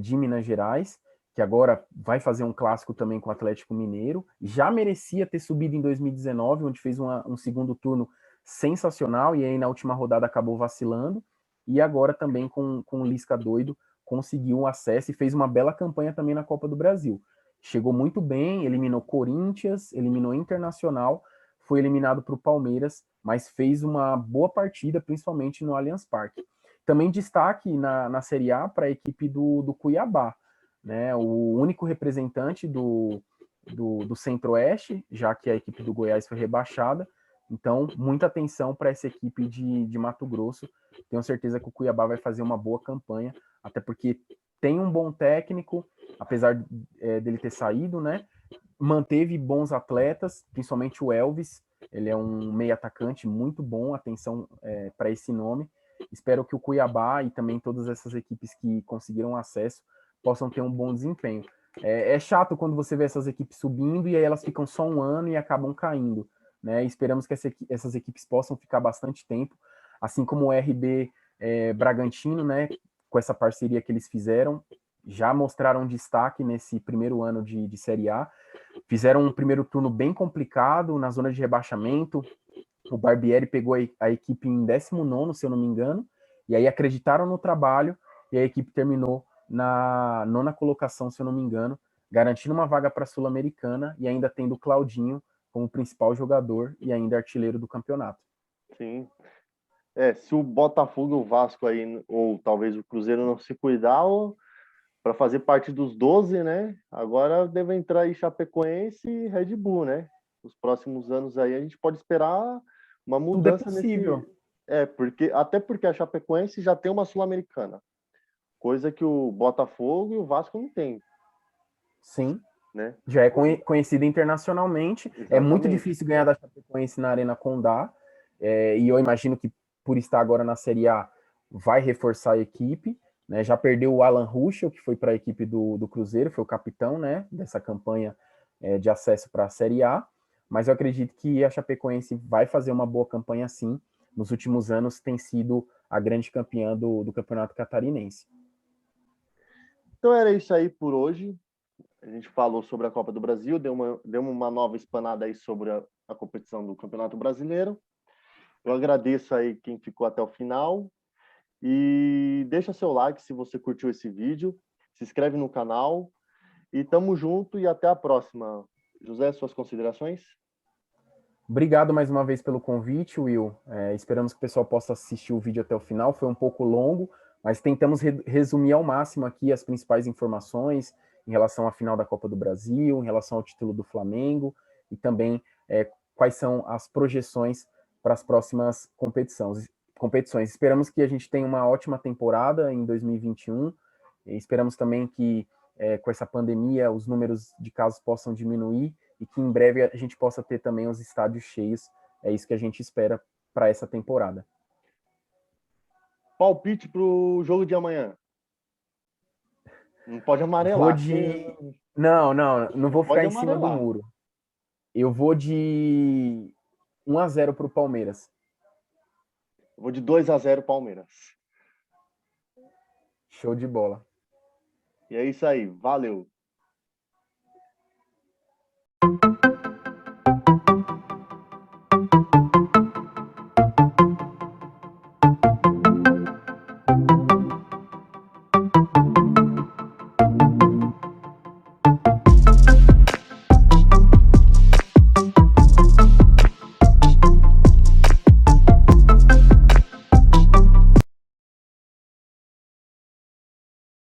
de Minas Gerais, que agora vai fazer um clássico também com o Atlético Mineiro. Já merecia ter subido em 2019, onde fez um segundo turno sensacional, e aí na última rodada acabou vacilando. E agora também com o Lisca doido, conseguiu um acesso e fez uma bela campanha também na Copa do Brasil. Chegou muito bem, eliminou Corinthians, eliminou Internacional, foi eliminado para o Palmeiras, mas fez uma boa partida, principalmente no Allianz Parque. Também destaque na Série A para a equipe do Cuiabá, né? O único representante do Centro-Oeste, já que a equipe do Goiás foi rebaixada. Então, muita atenção para essa equipe de Mato Grosso. Tenho certeza que o Cuiabá vai fazer uma boa campanha, até porque tem um bom técnico, apesar dele ter saído, né? Manteve bons atletas, principalmente o Elvis. Ele é um meio atacante muito bom, atenção para esse nome. Espero que o Cuiabá e também todas essas equipes que conseguiram acesso possam ter um bom desempenho. É chato quando você vê essas equipes subindo e aí elas ficam só um ano e acabam caindo, né? Esperamos que essas equipes possam ficar bastante tempo, assim como o RB Bragantino, né? Com essa parceria que eles fizeram, já mostraram destaque nesse primeiro ano de Série A. Fizeram um primeiro turno bem complicado, na zona de rebaixamento. O Barbieri pegou a equipe em 19º, se eu não me engano, e aí acreditaram no trabalho, e a equipe terminou na 9ª colocação, se eu não me engano, garantindo uma vaga para a Sul-Americana e ainda tendo o Claudinho como principal jogador e ainda artilheiro do campeonato. sim. Se o Botafogo e o Vasco aí, ou talvez o Cruzeiro não se cuidar, para fazer parte dos 12, né? Agora deve entrar aí Chapecoense e Red Bull, né? Os próximos anos aí a gente pode esperar uma Tudo é mudança possível. até porque a Chapecoense já tem uma Sul-Americana, coisa que o Botafogo e o Vasco não tem, Sim. né? Já é conhecida internacionalmente. É muito Exatamente. difícil ganhar da Chapecoense na Arena Condá. E eu imagino que, por estar agora na Série A, vai reforçar a equipe. Né? Já perdeu o Alan Ruschel, que foi para a equipe do Cruzeiro, foi o capitão, né, dessa campanha de acesso para a Série A. Mas eu acredito que a Chapecoense vai fazer uma boa campanha sim. Nos últimos anos tem sido a grande campeã do Campeonato Catarinense. Então era isso aí por hoje. A gente falou sobre a Copa do Brasil, deu uma nova explanada aí sobre a competição do Campeonato Brasileiro. Eu agradeço aí quem ficou até o final e deixa seu like se você curtiu esse vídeo, se inscreve no canal e tamo junto e até a próxima. José, suas considerações? Obrigado mais uma vez pelo convite, Will. Esperamos que o pessoal possa assistir o vídeo até o final. Foi um pouco longo, mas tentamos resumir ao máximo aqui as principais informações em relação à final da Copa do Brasil, em relação ao título do Flamengo e também quais são as projeções para as próximas competições. Esperamos que a gente tenha uma ótima temporada em 2021 e esperamos também que com essa pandemia os números de casos possam diminuir e que em breve a gente possa ter também os estádios cheios. É isso que a gente espera para essa temporada. Palpite pro jogo de amanhã. Não pode Vou amarelar, de. Não não vou ficar pode em cima do amarelar. muro. Eu vou de 1-0 para o Palmeiras. Eu vou de 2-0 Palmeiras. Show de bola. E é isso aí, valeu.